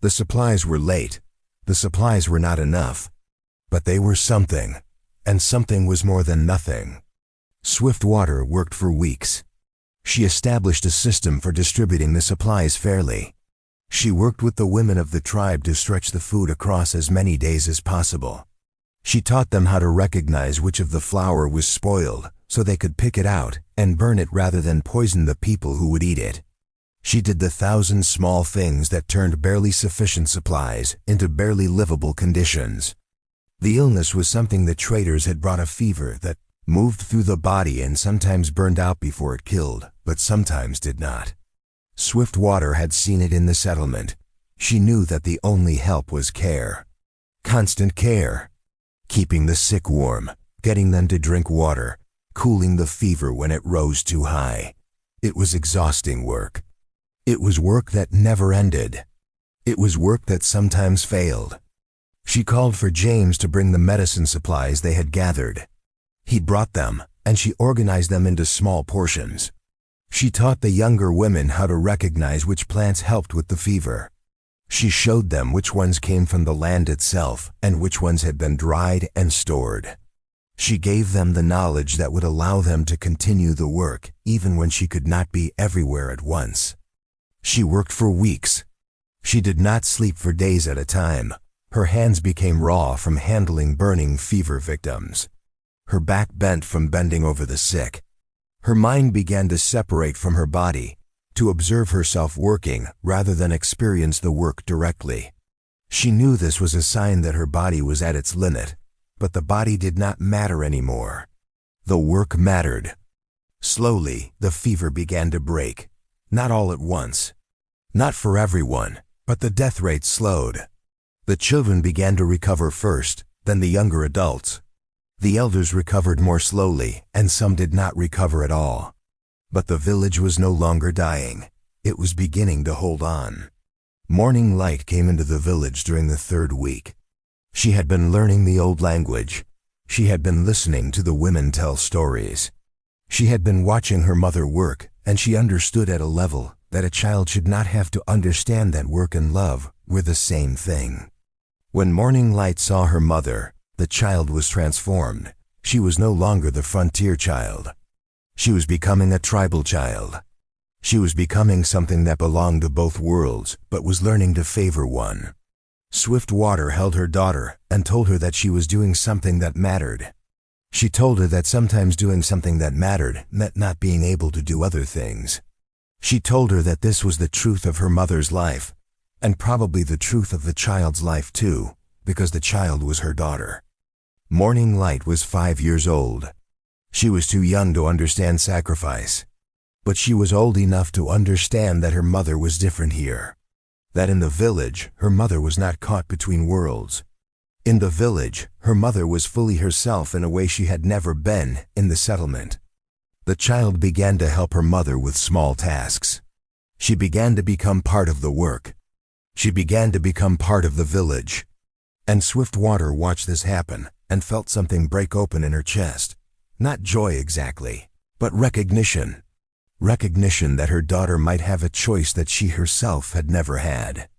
The supplies were late. The supplies were not enough, but they were something, and something was more than nothing. Swiftwater worked for weeks. She established a system for distributing the supplies fairly. She worked with the women of the tribe to stretch the food across as many days as possible. She taught them how to recognize which of the flour was spoiled so they could pick it out and burn it rather than poison the people who would eat it. She did the 1,000 small things that turned barely sufficient supplies into barely livable conditions. The illness was something the traders had brought, a fever that moved through the body and sometimes burned out before it killed, but sometimes did not. Swiftwater had seen it in the settlement. She knew that the only help was care. Constant care. Keeping the sick warm, getting them to drink water, cooling the fever when it rose too high. It was exhausting work. It was work that never ended. It was work that sometimes failed. She called for James to bring the medicine supplies they had gathered. He brought them, and she organized them into small portions. She taught the younger women how to recognize which plants helped with the fever. She showed them which ones came from the land itself and which ones had been dried and stored. She gave them the knowledge that would allow them to continue the work even when she could not be everywhere at once. She worked for weeks. She did not sleep for days at a time. Her hands became raw from handling burning fever victims. Her back bent from bending over the sick. Her mind began to separate from her body, to observe herself working rather than experience the work directly. She knew this was a sign that her body was at its limit, but the body did not matter anymore. The work mattered. Slowly, the fever began to break, not all at once. Not for everyone, but the death rate slowed. The children began to recover first, then the younger adults. The elders recovered more slowly, and some did not recover at all. But the village was no longer dying. It was beginning to hold on. Morning light came into the village during the 3rd week. She had been learning the old language. She had been listening to the women tell stories. She had been watching her mother work, and she understood at a level that a child should not have to understand that work and love were the same thing. When Morning Light saw her mother, the child was transformed. She was no longer the frontier child. She was becoming a tribal child. She was becoming something that belonged to both worlds, but was learning to favor one. Swift Water held her daughter and told her that she was doing something that mattered. She told her that sometimes doing something that mattered meant not being able to do other things. She told her that this was the truth of her mother's life, and probably the truth of the child's life too, because the child was her daughter. Morning Light was 5 years old. She was too young to understand sacrifice, but she was old enough to understand that her mother was different here. That in the village, her mother was not caught between worlds. In the village, her mother was fully herself in a way she had never been in the settlement. The child began to help her mother with small tasks. She began to become part of the work. She began to become part of the village. And Swiftwater watched this happen and felt something break open in her chest. Not joy exactly, but recognition. Recognition that her daughter might have a choice that she herself had never had.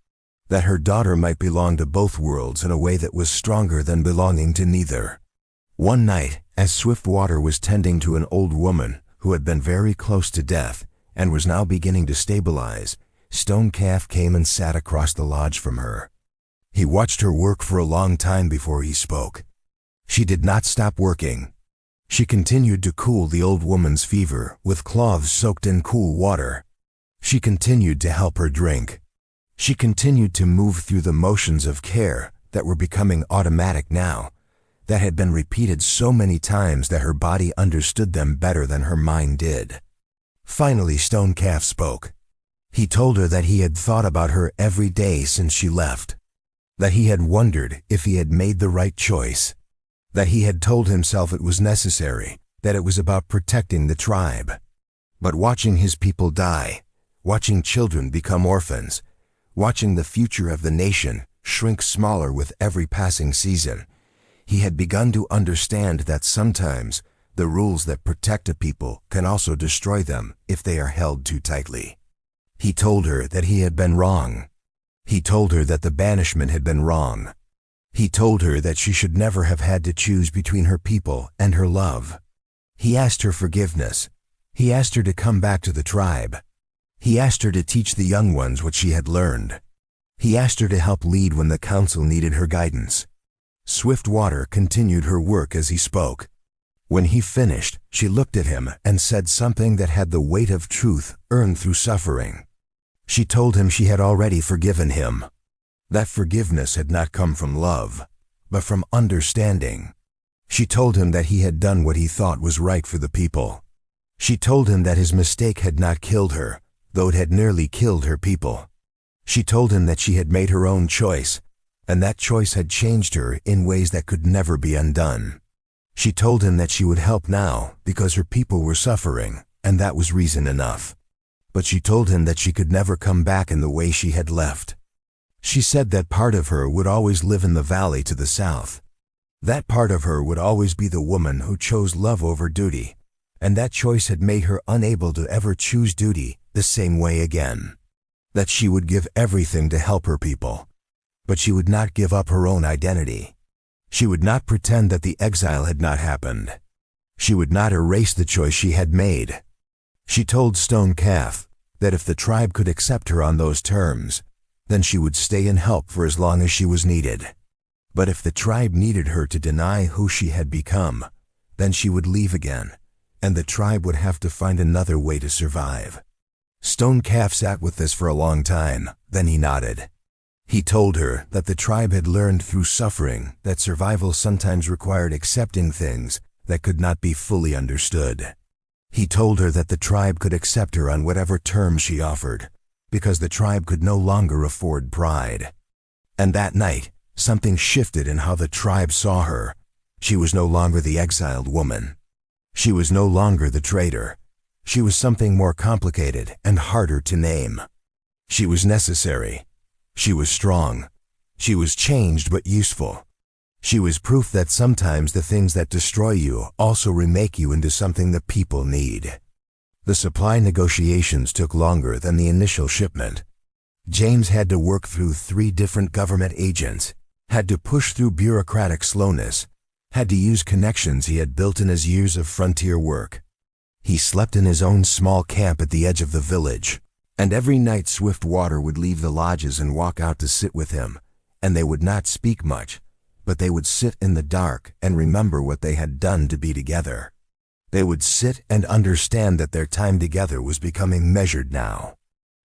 That her daughter might belong to both worlds in a way that was stronger than belonging to neither. One night, as Swiftwater was tending to an old woman who had been very close to death and was now beginning to stabilize, Stone Calf came and sat across the lodge from her. He watched her work for a long time before he spoke. She did not stop working. She continued to cool the old woman's fever with cloths soaked in cool water. She continued to help her drink. She continued to move through the motions of care that were becoming automatic now, that had been repeated so many times that her body understood them better than her mind did. Finally, Stone Calf spoke. He told her that he had thought about her every day since she left, that he had wondered if he had made the right choice, that he had told himself it was necessary, that it was about protecting the tribe. But watching his people die, watching children become orphans, watching the future of the nation shrink smaller with every passing season, he had begun to understand that sometimes the rules that protect a people can also destroy them if they are held too tightly. He told her that he had been wrong. He told her that the banishment had been wrong. He told her that she should never have had to choose between her people and her love. He asked her forgiveness. He asked her to come back to the tribe. He asked her to teach the young ones what she had learned. He asked her to help lead when the council needed her guidance. Swiftwater continued her work as he spoke. When he finished, she looked at him and said something that had the weight of truth earned through suffering. She told him she had already forgiven him. That forgiveness had not come from love, but from understanding. She told him that he had done what he thought was right for the people. She told him that his mistake had not killed her, though it had nearly killed her people. She told him that she had made her own choice, and that choice had changed her in ways that could never be undone. She told him that she would help now because her people were suffering, and that was reason enough. But she told him that she could never come back in the way she had left. She said that part of her would always live in the valley to the south. That part of her would always be the woman who chose love over duty, and that choice had made her unable to ever choose duty the same way again. That she would give everything to help her people, but she would not give up her own identity. She would not pretend that the exile had not happened. She would not erase the choice she had made. She told Stone Calf that if the tribe could accept her on those terms, then she would stay and help for as long as she was needed. But if the tribe needed her to deny who she had become, then she would leave again, and the tribe would have to find another way to survive. Stone Calf sat with this for a long time, then he nodded. He told her that the tribe had learned through suffering that survival sometimes required accepting things that could not be fully understood. He told her that the tribe could accept her on whatever terms she offered, because the tribe could no longer afford pride. And that night, something shifted in how the tribe saw her. She was no longer the exiled woman. She was no longer the traitor. She was something more complicated and harder to name. She was necessary. She was strong. She was changed but useful. She was proof that sometimes the things that destroy you also remake you into something the people need. The supply negotiations took longer than the initial shipment. James had to work through 3 different government agents, had to push through bureaucratic slowness, had to use connections he had built in his years of frontier work. He slept in his own small camp at the edge of the village, and every night Swiftwater would leave the lodges and walk out to sit with him, and they would not speak much, but they would sit in the dark and remember what they had done to be together. They would sit and understand that their time together was becoming measured now,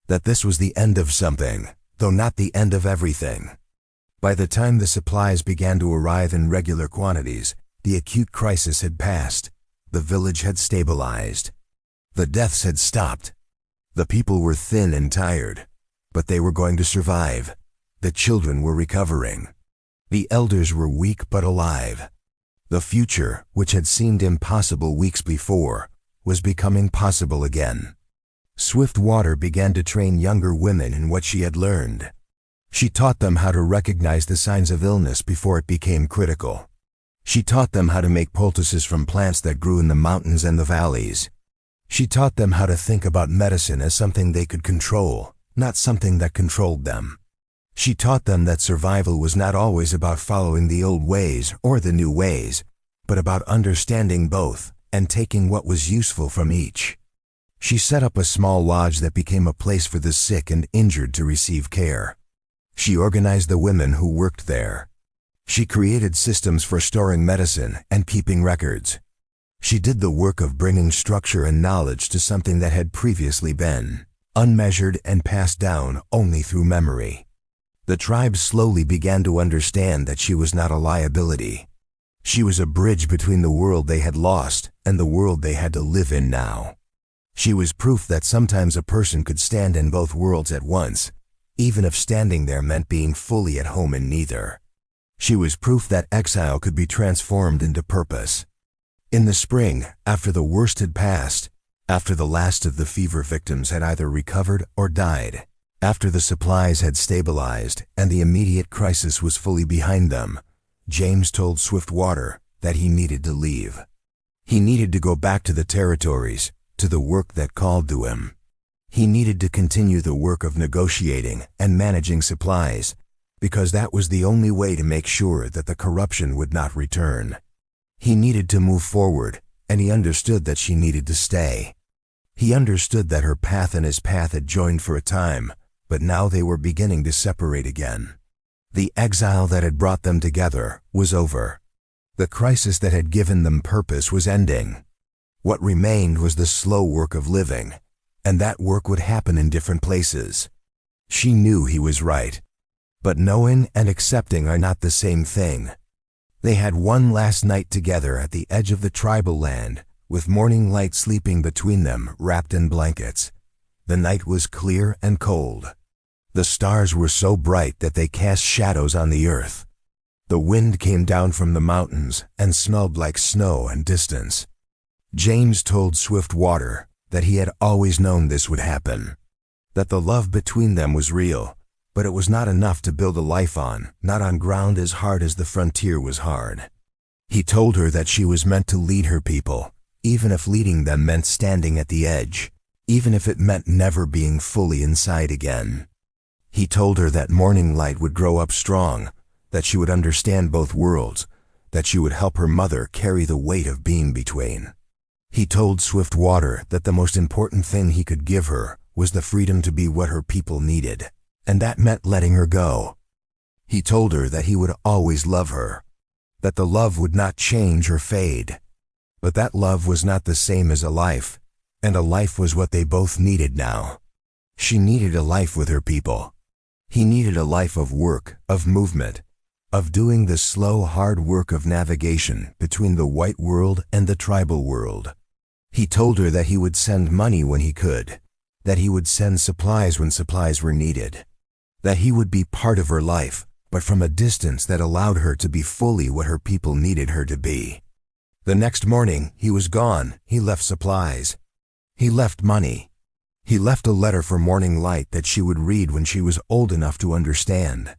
that this was the end of something, though not the end of everything. By the time the supplies began to arrive in regular quantities, the acute crisis had passed. The village had stabilized. The deaths had stopped. The people were thin and tired, but they were going to survive. The children were recovering. The elders were weak but alive. The future, which had seemed impossible weeks before, was becoming possible again. Swiftwater began to train younger women in what she had learned. She taught them how to recognize the signs of illness before it became critical. She taught them how to make poultices from plants that grew in the mountains and the valleys. She taught them how to think about medicine as something they could control, not something that controlled them. She taught them that survival was not always about following the old ways or the new ways, but about understanding both and taking what was useful from each. She set up a small lodge that became a place for the sick and injured to receive care. She organized the women who worked there. She created systems for storing medicine and keeping records. She did the work of bringing structure and knowledge to something that had previously been unmeasured and passed down only through memory. The tribe slowly began to understand that she was not a liability. She was a bridge between the world they had lost and the world they had to live in now. She was proof that sometimes a person could stand in both worlds at once, even if standing there meant being fully at home in neither. She was proof that exile could be transformed into purpose. In the spring, after the worst had passed, after the last of the fever victims had either recovered or died, after the supplies had stabilized and the immediate crisis was fully behind them, James told Swiftwater that he needed to leave. He needed to go back to the territories, to the work that called to him. He needed to continue the work of negotiating and managing supplies, because that was the only way to make sure that the corruption would not return. He needed to move forward, and he understood that she needed to stay. He understood that her path and his path had joined for a time, but now they were beginning to separate again. The exile that had brought them together was over. The crisis that had given them purpose was ending. What remained was the slow work of living, and that work would happen in different places. She knew he was right. But knowing and accepting are not the same thing. They had one last night together at the edge of the tribal land, with morning light sleeping between them, wrapped in blankets. The night was clear and cold. The stars were so bright that they cast shadows on the earth. The wind came down from the mountains and smelled like snow and distance. James told Swiftwater that he had always known this would happen, that the love between them was real, but it was not enough to build a life on, not on ground as hard as the frontier was hard. He told her that she was meant to lead her people, even if leading them meant standing at the edge, even if it meant never being fully inside again. He told her that morning light would grow up strong, that she would understand both worlds, that she would help her mother carry the weight of being between. He told Swiftwater that the most important thing he could give her was the freedom to be what her people needed, and that meant letting her go. He told her that he would always love her, that the love would not change or fade, but that love was not the same as a life, and a life was what they both needed now. She needed a life with her people. He needed a life of work, of movement, of doing the slow, hard work of navigation between the white world and the tribal world. He told her that he would send money when he could, that he would send supplies when supplies were needed, that he would be part of her life, but from a distance that allowed her to be fully what her people needed her to be. The next morning, he was gone. He left supplies. He left money. He left a letter for Morning Light that she would read when she was old enough to understand.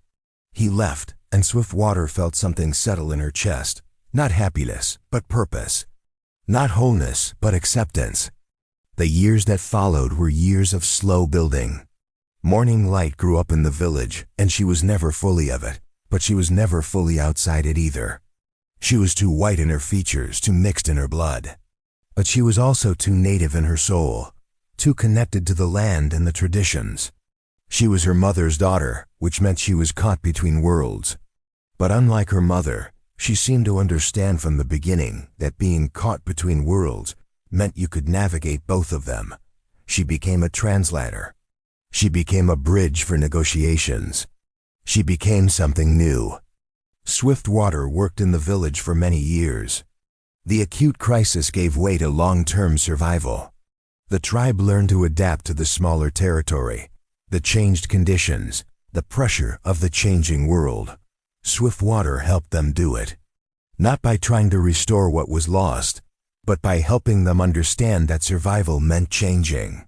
He left, and Swiftwater felt something settle in her chest, not happiness, but purpose. Not wholeness, but acceptance. The years that followed were years of slow building. Morning Light grew up in the village, and she was never fully of it, but she was never fully outside it either. She was too white in her features, too mixed in her blood. But she was also too native in her soul, too connected to the land and the traditions. She was her mother's daughter, which meant she was caught between worlds. But unlike her mother, she seemed to understand from the beginning that being caught between worlds meant you could navigate both of them. She became a translator. She became a bridge for negotiations. She became something new. Swiftwater worked in the village for many years. The acute crisis gave way to long-term survival. The tribe learned to adapt to the smaller territory, the changed conditions, the pressure of the changing world. Swiftwater helped them do it. Not by trying to restore what was lost, but by helping them understand that survival meant changing.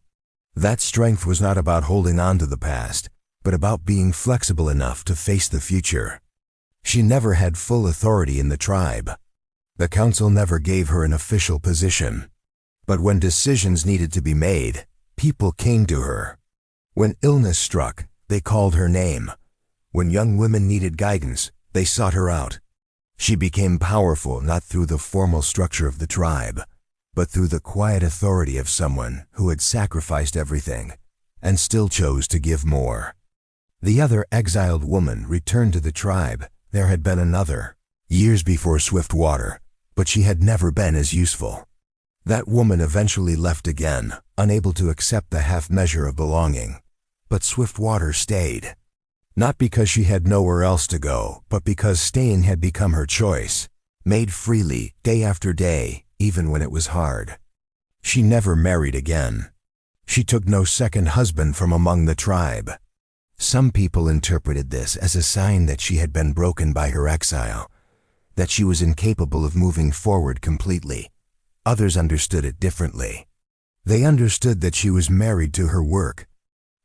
That strength was not about holding on to the past, but about being flexible enough to face the future. She never had full authority in the tribe. The council never gave her an official position. But when decisions needed to be made, people came to her. When illness struck, they called her name. When young women needed guidance, they sought her out. She became powerful not through the formal structure of the tribe, but through the quiet authority of someone who had sacrificed everything and still chose to give more. The other exiled woman returned to the tribe. There had been another, years before Swiftwater, but she had never been as useful. That woman eventually left again, unable to accept the half measure of belonging. But Swiftwater stayed. Not because she had nowhere else to go, but because staying had become her choice, made freely, day after day, even when it was hard. She never married again. She took no second husband from among the tribe. Some people interpreted this as a sign that she had been broken by her exile, that she was incapable of moving forward completely. Others understood it differently. They understood that she was married to her work,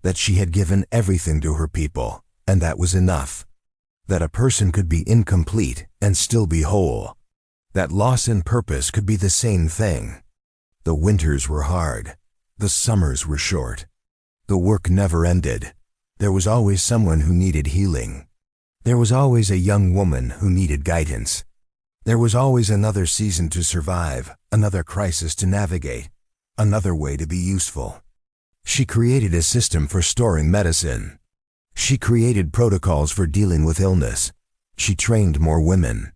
that she had given everything to her people, and that was enough. That a person could be incomplete and still be whole. That loss and purpose could be the same thing. The winters were hard. The summers were short. The work never ended. There was always someone who needed healing. There was always a young woman who needed guidance. There was always another season to survive, another crisis to navigate, another way to be useful. She created a system for storing medicine. She created protocols for dealing with illness. She trained more women.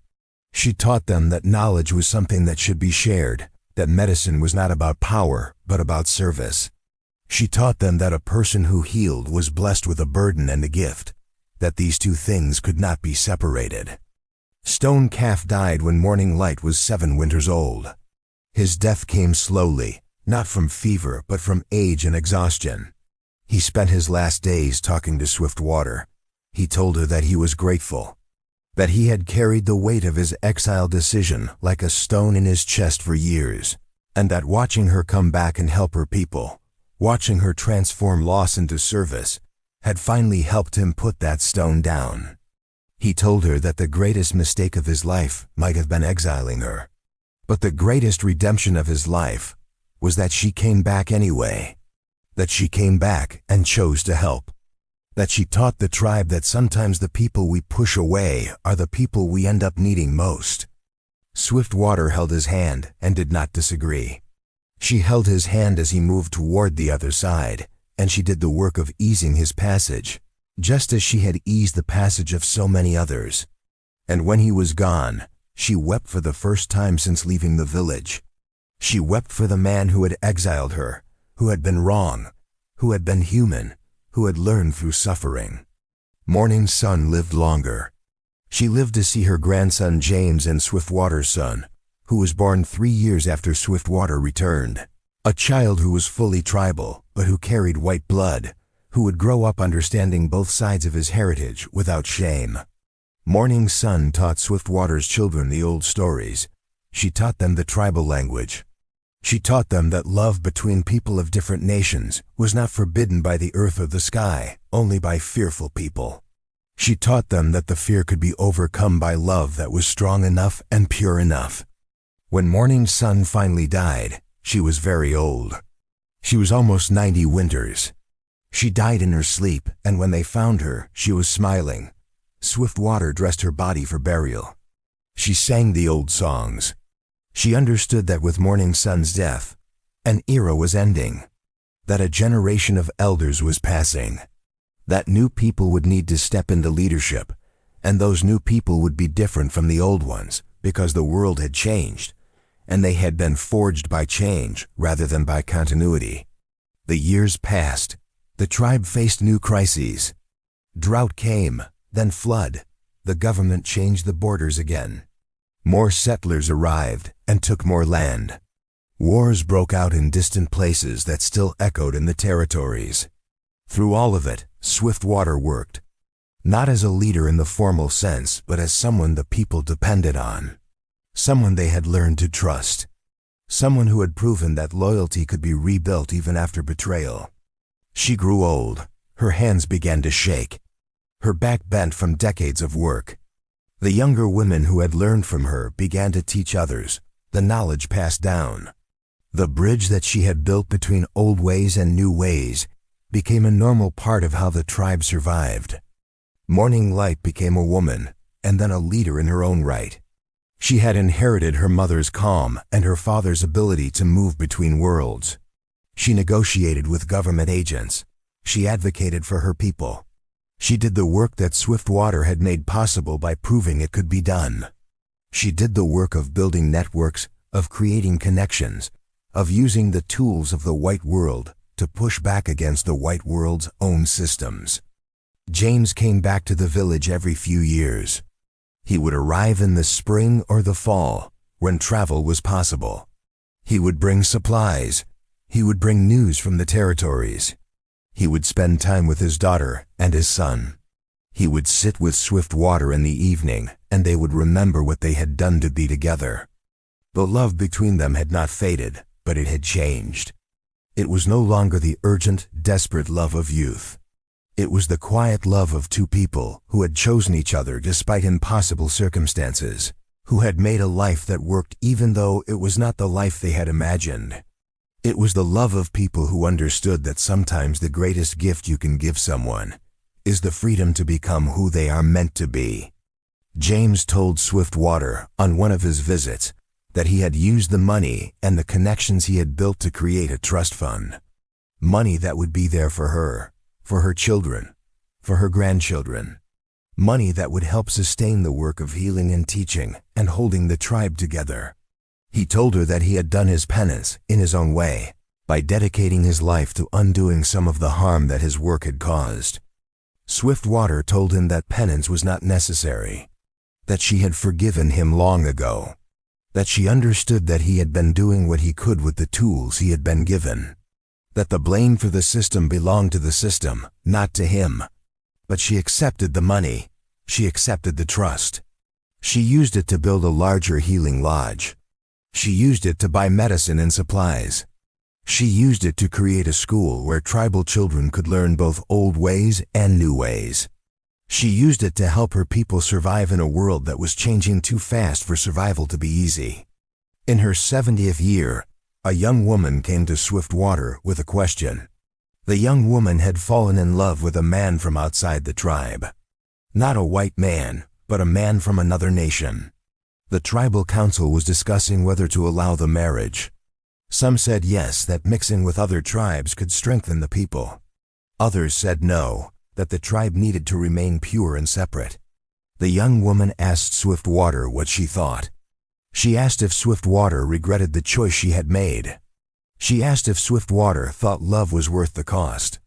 She taught them that knowledge was something that should be shared, that medicine was not about power, but about service. She taught them that a person who healed was blessed with a burden and a gift, that these two things could not be separated. Stone Calf died when Morning Light was 7 winters old. His death came slowly, not from fever, but from age and exhaustion. He spent his last days talking to Swiftwater. He told her that he was grateful, that he had carried the weight of his exile decision like a stone in his chest for years, and that watching her come back and help her people, watching her transform loss into service, had finally helped him put that stone down. He told her that the greatest mistake of his life might have been exiling her, But the greatest redemption of his life was that she came back anyway. That she came back and chose to help. That she taught the tribe that sometimes the people we push away are the people we end up needing most. Swiftwater held his hand and did not disagree. She held his hand as he moved toward the other side, and she did the work of easing his passage, just as she had eased the passage of so many others. And when he was gone, she wept for the first time since leaving the village. She wept for the man who had exiled her, who had been wrong, who had been human, who had learned through suffering. Morning Sun lived longer. She lived to see her grandson James and Swiftwater's son, who was born 3 years after Swiftwater returned. A child who was fully tribal, but who carried white blood, who would grow up understanding both sides of his heritage without shame. Morning Sun taught Swiftwater's children the old stories. She taught them the tribal language. She taught them that love between people of different nations was not forbidden by the earth or the sky, only by fearful people. She taught them that the fear could be overcome by love that was strong enough and pure enough. When Morning Sun finally died, she was very old. She was almost 90 winters. She died in her sleep, and when they found her, she was smiling. Swiftwater dressed her body for burial. She sang the old songs. She understood that with Morning Sun's death, an era was ending, that a generation of elders was passing, that new people would need to step into leadership, and those new people would be different from the old ones because the world had changed, and they had been forged by change rather than by continuity. The years passed. The tribe faced new crises. Drought came, then flood. The government changed the borders again. More settlers arrived and took more land. Wars broke out in distant places that still echoed in the territories. Through all of it, Swiftwater worked, not as a leader in the formal sense, but as someone the people depended on. Someone they had learned to trust. Someone who had proven that loyalty could be rebuilt even after betrayal. She grew old. Her hands began to shake. Her back bent from decades of work. The younger women who had learned from her began to teach others, the knowledge passed down. The bridge that she had built between old ways and new ways became a normal part of how the tribe survived. Morning Light became a woman, and then a leader in her own right. She had inherited her mother's calm and her father's ability to move between worlds. She negotiated with government agents. She advocated for her people. She did the work that Swiftwater had made possible by proving it could be done. She did the work of building networks, of creating connections, of using the tools of the white world to push back against the white world's own systems. James came back to the village every few years. He would arrive in the spring or the fall, when travel was possible. He would bring supplies. He would bring news from the territories. He would spend time with his daughter and his son. He would sit with Swiftwater in the evening, and they would remember what they had done to be together. The love between them had not faded, but it had changed. It was no longer the urgent, desperate love of youth. It was the quiet love of two people who had chosen each other despite impossible circumstances, who had made a life that worked even though it was not the life they had imagined. It was the love of people who understood that sometimes the greatest gift you can give someone is the freedom to become who they are meant to be. James told Swiftwater on one of his visits that he had used the money and the connections he had built to create a trust fund. Money that would be there for her children, for her grandchildren. Money that would help sustain the work of healing and teaching and holding the tribe together. He told her that he had done his penance in his own way by dedicating his life to undoing some of the harm that his work had caused. Swiftwater told him that penance was not necessary, that she had forgiven him long ago, that she understood that he had been doing what he could with the tools he had been given, that the blame for the system belonged to the system, not to him. But she accepted the money. She accepted the trust. She used it to build a larger healing lodge. She used it to buy medicine and supplies. She used it to create a school where tribal children could learn both old ways and new ways. She used it to help her people survive in a world that was changing too fast for survival to be easy. In her 70th year, a young woman came to Swiftwater with a question. The young woman had fallen in love with a man from outside the tribe. Not a white man, but a man from another nation. The tribal council was discussing whether to allow the marriage. Some said yes, that mixing with other tribes could strengthen the people. Others said no, that the tribe needed to remain pure and separate. The young woman asked Swiftwater what she thought. She asked if Swiftwater regretted the choice she had made. She asked if Swiftwater thought love was worth the cost.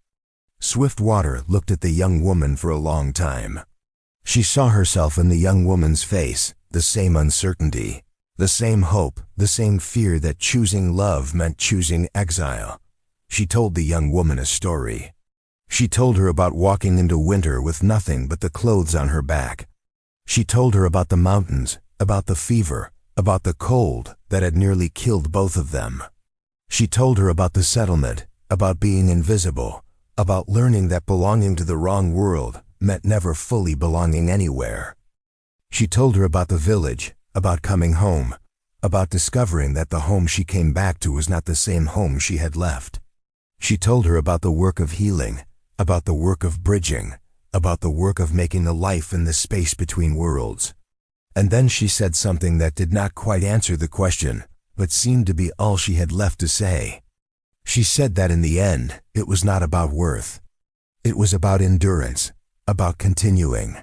Swiftwater looked at the young woman for a long time. She saw herself in the young woman's face, the same uncertainty, the same hope, the same fear that choosing love meant choosing exile. She told the young woman a story. She told her about walking into winter with nothing but the clothes on her back. She told her about the mountains, about the fever, about the cold that had nearly killed both of them. She told her about the settlement, about being invisible, about learning that belonging to the wrong world meant never fully belonging anywhere. She told her about the village, about coming home, about discovering that the home she came back to was not the same home she had left. She told her about the work of healing, about the work of bridging, about the work of making a life in the space between worlds. And then she said something that did not quite answer the question, but seemed to be all she had left to say. She said that in the end, it was not about worth. It was about endurance, about continuing,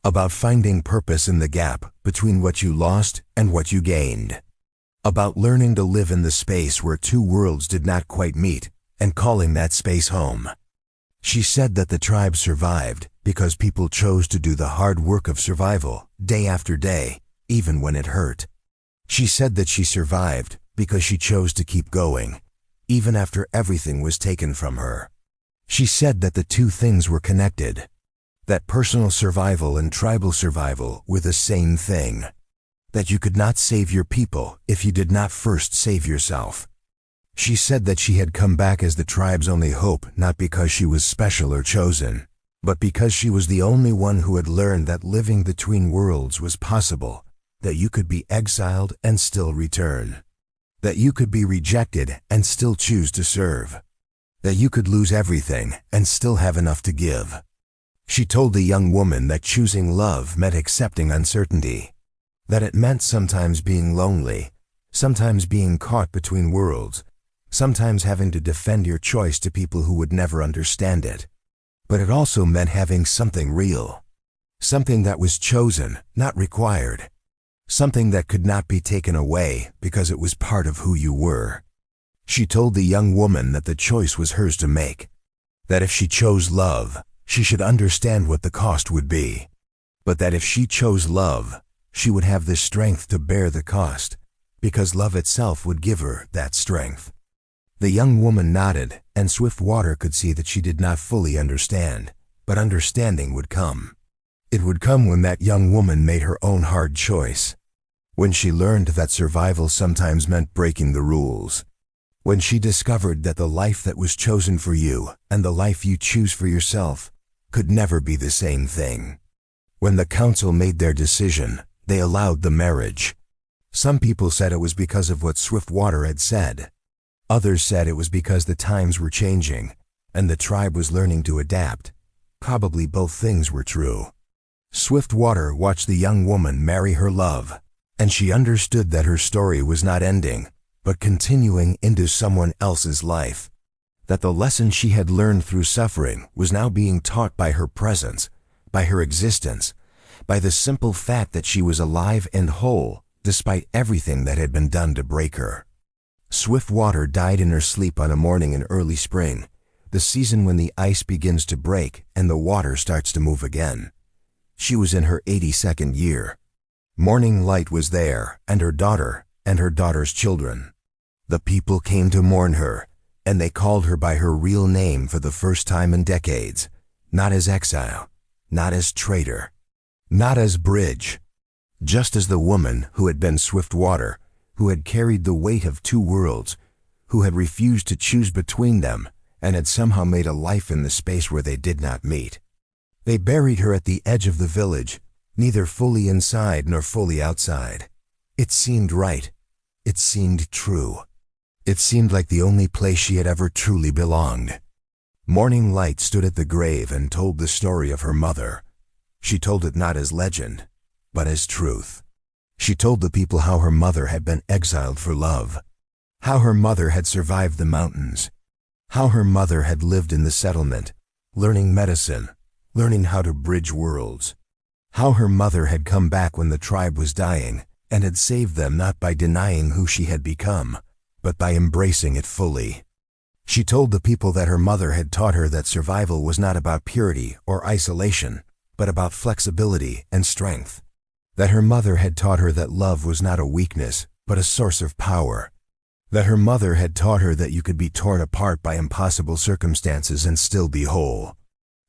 about finding purpose in the gap between what you lost and what you gained, about learning to live in the space where two worlds did not quite meet and calling that space home. She said that the tribe survived because people chose to do the hard work of survival day after day, even when it hurt. She said that she survived because she chose to keep going, even after everything was taken from her. She said that the two things were connected, that personal survival and tribal survival were the same thing, that you could not save your people if you did not first save yourself. She said that she had come back as the tribe's only hope, not because she was special or chosen, but because she was the only one who had learned that living between worlds was possible, that you could be exiled and still return, that you could be rejected and still choose to serve, that you could lose everything and still have enough to give. She told the young woman that choosing love meant accepting uncertainty, that it meant sometimes being lonely, sometimes being caught between worlds, sometimes having to defend your choice to people who would never understand it. But it also meant having something real, something that was chosen, not required, something that could not be taken away because it was part of who you were. She told the young woman that the choice was hers to make, that if she chose love, she should understand what the cost would be, but that if she chose love, she would have the strength to bear the cost, because love itself would give her that strength. The young woman nodded, and Swiftwater could see that she did not fully understand, but understanding would come. It would come when that young woman made her own hard choice, when she learned that survival sometimes meant breaking the rules, when she discovered that the life that was chosen for you and the life you choose for yourself could never be the same thing. When the council made their decision, they allowed the marriage. Some people said it was because of what Swiftwater had said. Others said it was because the times were changing and the tribe was learning to adapt. Probably both things were true. Swiftwater watched the young woman marry her love, and she understood that her story was not ending, but continuing into someone else's life, that the lesson she had learned through suffering was now being taught by her presence, by her existence, by the simple fact that she was alive and whole despite everything that had been done to break her. Swiftwater died in her sleep on a morning in early spring, the season when the ice begins to break and the water starts to move again. She was in her 82nd year. Morning light was there, and her daughter, and her daughter's children. The people came to mourn her, and they called her by her real name for the first time in decades, not as exile, not as traitor, not as bridge, just as the woman who had been Swiftwater, who had carried the weight of two worlds, who had refused to choose between them and had somehow made a life in the space where they did not meet. They buried her at the edge of the village, neither fully inside nor fully outside. It seemed right. It seemed true. It seemed like the only place she had ever truly belonged. Morning Light stood at the grave and told the story of her mother. She told it not as legend, but as truth. She told the people how her mother had been exiled for love, how her mother had survived the mountains, how her mother had lived in the settlement, learning medicine, learning how to bridge worlds, how her mother had come back when the tribe was dying and had saved them not by denying who she had become, but by embracing it fully. She told the people that her mother had taught her that survival was not about purity or isolation, but about flexibility and strength. That her mother had taught her that love was not a weakness, but a source of power. That her mother had taught her that you could be torn apart by impossible circumstances and still be whole.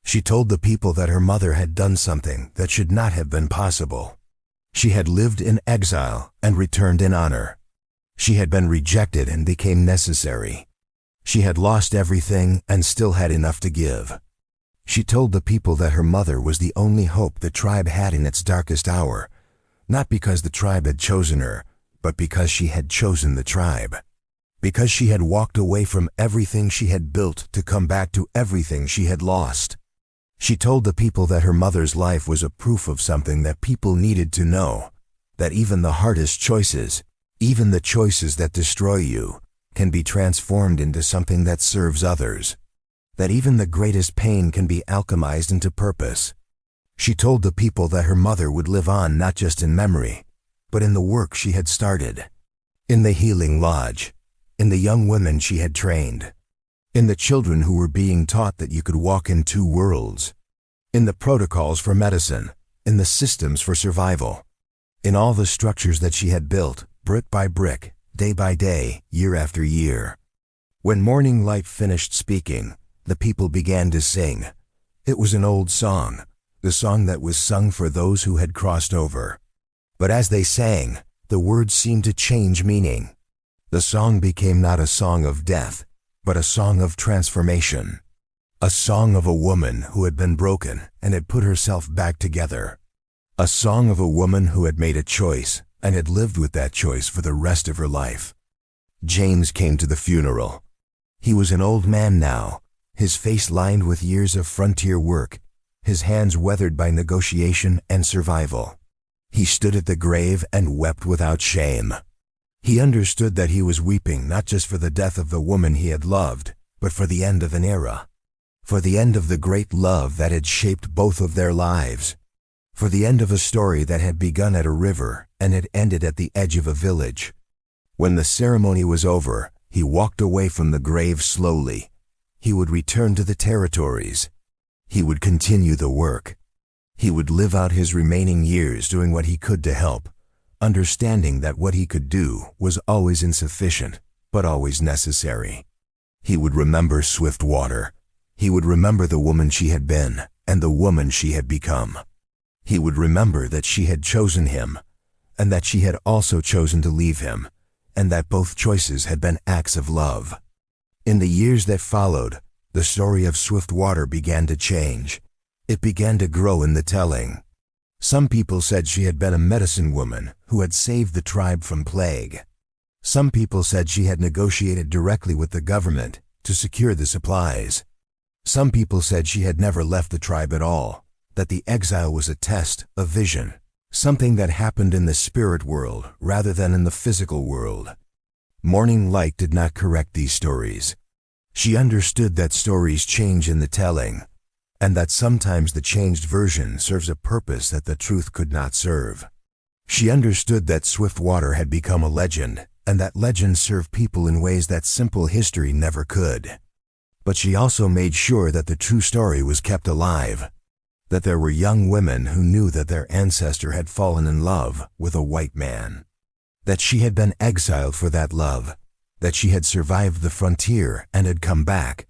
She told the people that her mother had done something that should not have been possible. She had lived in exile and returned in honor. She had been rejected and became necessary. She had lost everything and still had enough to give. She told the people that her mother was the only hope the tribe had in its darkest hour, not because the tribe had chosen her, but because she had chosen the tribe. Because she had walked away from everything she had built to come back to everything she had lost. She told the people that her mother's life was a proof of something that people needed to know, that even the hardest choices, even the choices that destroy you, can be transformed into something that serves others. That even the greatest pain can be alchemized into purpose. She told the people that her mother would live on not just in memory, but in the work she had started. In the healing lodge, in the young women she had trained, in the children who were being taught that you could walk in two worlds, in the protocols for medicine, in the systems for survival, in all the structures that she had built, brick by brick, day by day, year after year. When Morning Light finished speaking, the people began to sing. It was an old song, the song that was sung for those who had crossed over. But as they sang, the words seemed to change meaning. The song became not a song of death, but a song of transformation. A song of a woman who had been broken and had put herself back together. A song of a woman who had made a choice and had lived with that choice for the rest of her life. James came to the funeral. He was an old man now, his face lined with years of frontier work, his hands weathered by negotiation and survival. He stood at the grave and wept without shame. He understood that he was weeping not just for the death of the woman he had loved, but for the end of an era. For the end of the great love that had shaped both of their lives. For the end of a story that had begun at a river and had ended at the edge of a village. When the ceremony was over, he walked away from the grave slowly. He would return to the territories. He would continue the work. He would live out his remaining years doing what he could to help, understanding that what he could do was always insufficient, but always necessary. He would remember Swiftwater. He would remember the woman she had been and the woman she had become. He would remember that she had chosen him, and that she had also chosen to leave him, and that both choices had been acts of love. In the years that followed, the story of Swiftwater began to change. It began to grow in the telling. Some people said she had been a medicine woman who had saved the tribe from plague. Some people said she had negotiated directly with the government to secure the supplies. Some people said she had never left the tribe at all, that the exile was a test, a vision, something that happened in the spirit world rather than in the physical world. Morning Light did not correct these stories. She understood that stories change in the telling, and that sometimes the changed version serves a purpose that the truth could not serve. She understood that Swiftwater had become a legend, and that legends serve people in ways that simple history never could. But she also made sure that the true story was kept alive, that there were young women who knew that their ancestor had fallen in love with a white man, that she had been exiled for that love, that she had survived the frontier and had come back,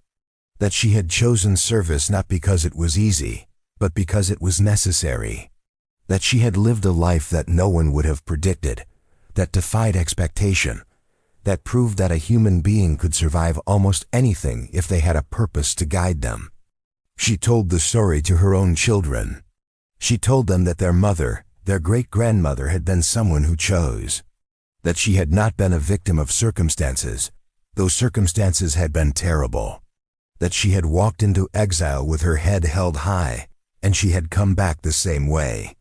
that she had chosen service not because it was easy, but because it was necessary, that she had lived a life that no one would have predicted, that defied expectation, that proved that a human being could survive almost anything if they had a purpose to guide them. She told the story to her own children. She told them that their mother, their great-grandmother, had been someone who chose, That she had not been a victim of circumstances, though circumstances had been terrible. That she had walked into exile with her head held high, and she had come back the same way.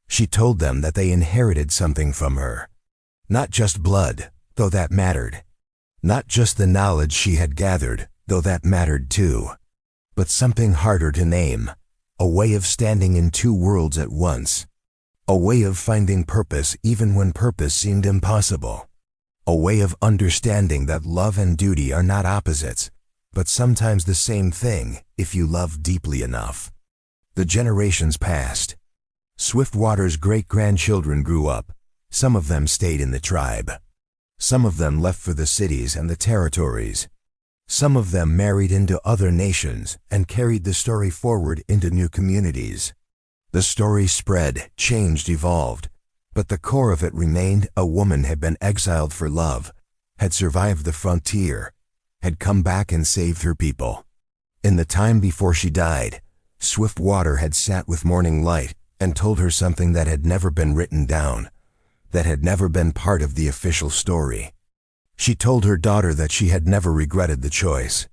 She told them that they inherited something from her. Not just blood, though that mattered. Not just the knowledge she had gathered, though that mattered too. But something harder to name. A way of standing in two worlds at once. A way of finding purpose even when purpose seemed impossible. A way of understanding that love and duty are not opposites, but sometimes the same thing if you love deeply enough. The generations passed. Swiftwater's great-grandchildren grew up. Some of them stayed in the tribe. Some of them left for the cities and the territories. Some of them married into other nations and carried the story forward into new communities. The story spread, changed, evolved, but the core of it remained. A woman had been exiled for love, had survived the frontier, had come back and saved her people. In the time before she died, Swiftwater had sat with Morning Light and told her something that had never been written down, that had never been part of the official story. She told her daughter that she had never regretted the choice.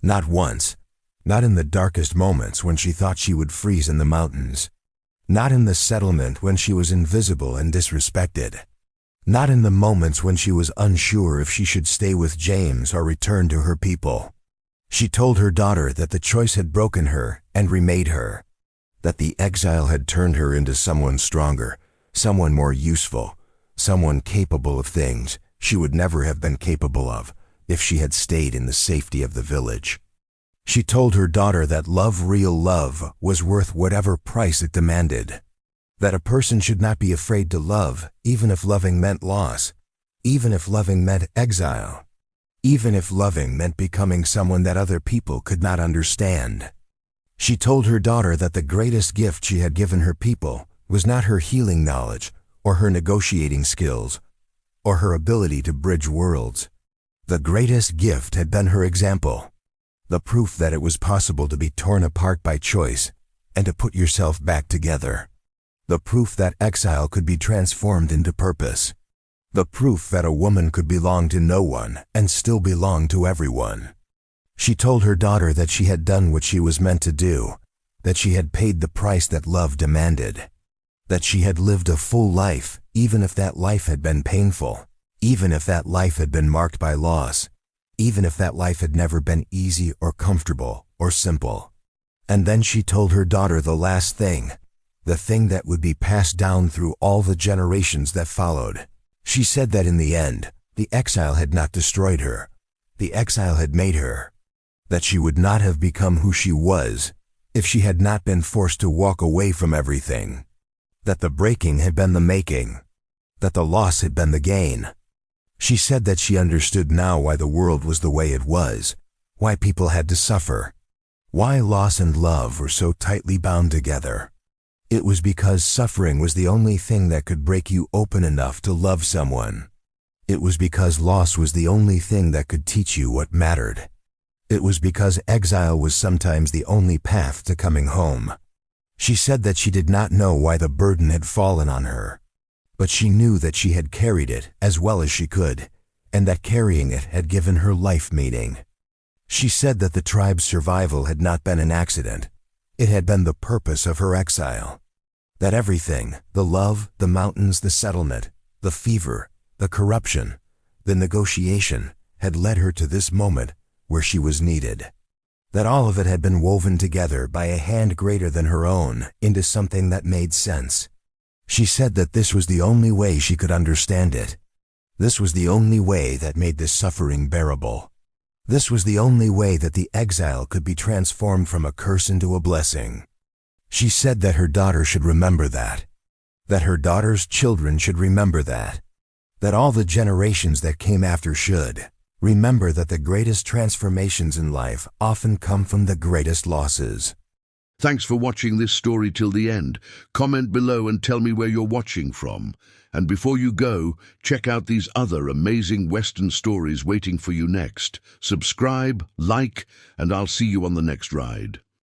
Not once. Not in the darkest moments when she thought she would freeze in the mountains. Not in the settlement when she was invisible and disrespected. Not in the moments when she was unsure if she should stay with James or return to her people. She told her daughter that the choice had broken her and remade her. That the exile had turned her into someone stronger, someone more useful, someone capable of things she would never have been capable of if she had stayed in the safety of the village. She told her daughter that love, real love, was worth whatever price it demanded. That a person should not be afraid to love, even if loving meant loss, even if loving meant exile, even if loving meant becoming someone that other people could not understand. She told her daughter that the greatest gift she had given her people was not her healing knowledge or her negotiating skills or her ability to bridge worlds. The greatest gift had been her example, the proof that it was possible to be torn apart by choice and to put yourself back together. The proof that exile could be transformed into purpose. The proof that a woman could belong to no one and still belong to everyone. She told her daughter that she had done what she was meant to do, that she had paid the price that love demanded, that she had lived a full life, even if that life had been painful, even if that life had been marked by loss, even if that life had never been easy or comfortable or simple. And then she told her daughter the last thing, the thing that would be passed down through all the generations that followed. She said that in the end, the exile had not destroyed her. The exile had made her. That she would not have become who she was if she had not been forced to walk away from everything. That the breaking had been the making. That the loss had been the gain. She said that she understood now why the world was the way it was, why people had to suffer, why loss and love were so tightly bound together. It was because suffering was the only thing that could break you open enough to love someone. It was because loss was the only thing that could teach you what mattered. It was because exile was sometimes the only path to coming home. She said that she did not know why the burden had fallen on her, but she knew that she had carried it as well as she could, and that carrying it had given her life meaning. She said that the tribe's survival had not been an accident. It had been the purpose of her exile. That everything, the love, the mountains, the settlement, the fever, the corruption, the negotiation, had led her to this moment where she was needed. That all of it had been woven together by a hand greater than her own into something that made sense. She said that this was the only way she could understand it. This was the only way that made this suffering bearable. This was the only way that the exile could be transformed from a curse into a blessing. She said that her daughter should remember that her daughter's children should remember that all the generations that came after should remember that the greatest transformations in life often come from the greatest losses. Thanks for watching this story till the end. Comment below and tell me where you're watching from. And before you go, check out these other amazing Western stories waiting for you next. Subscribe, like, and I'll see you on the next ride.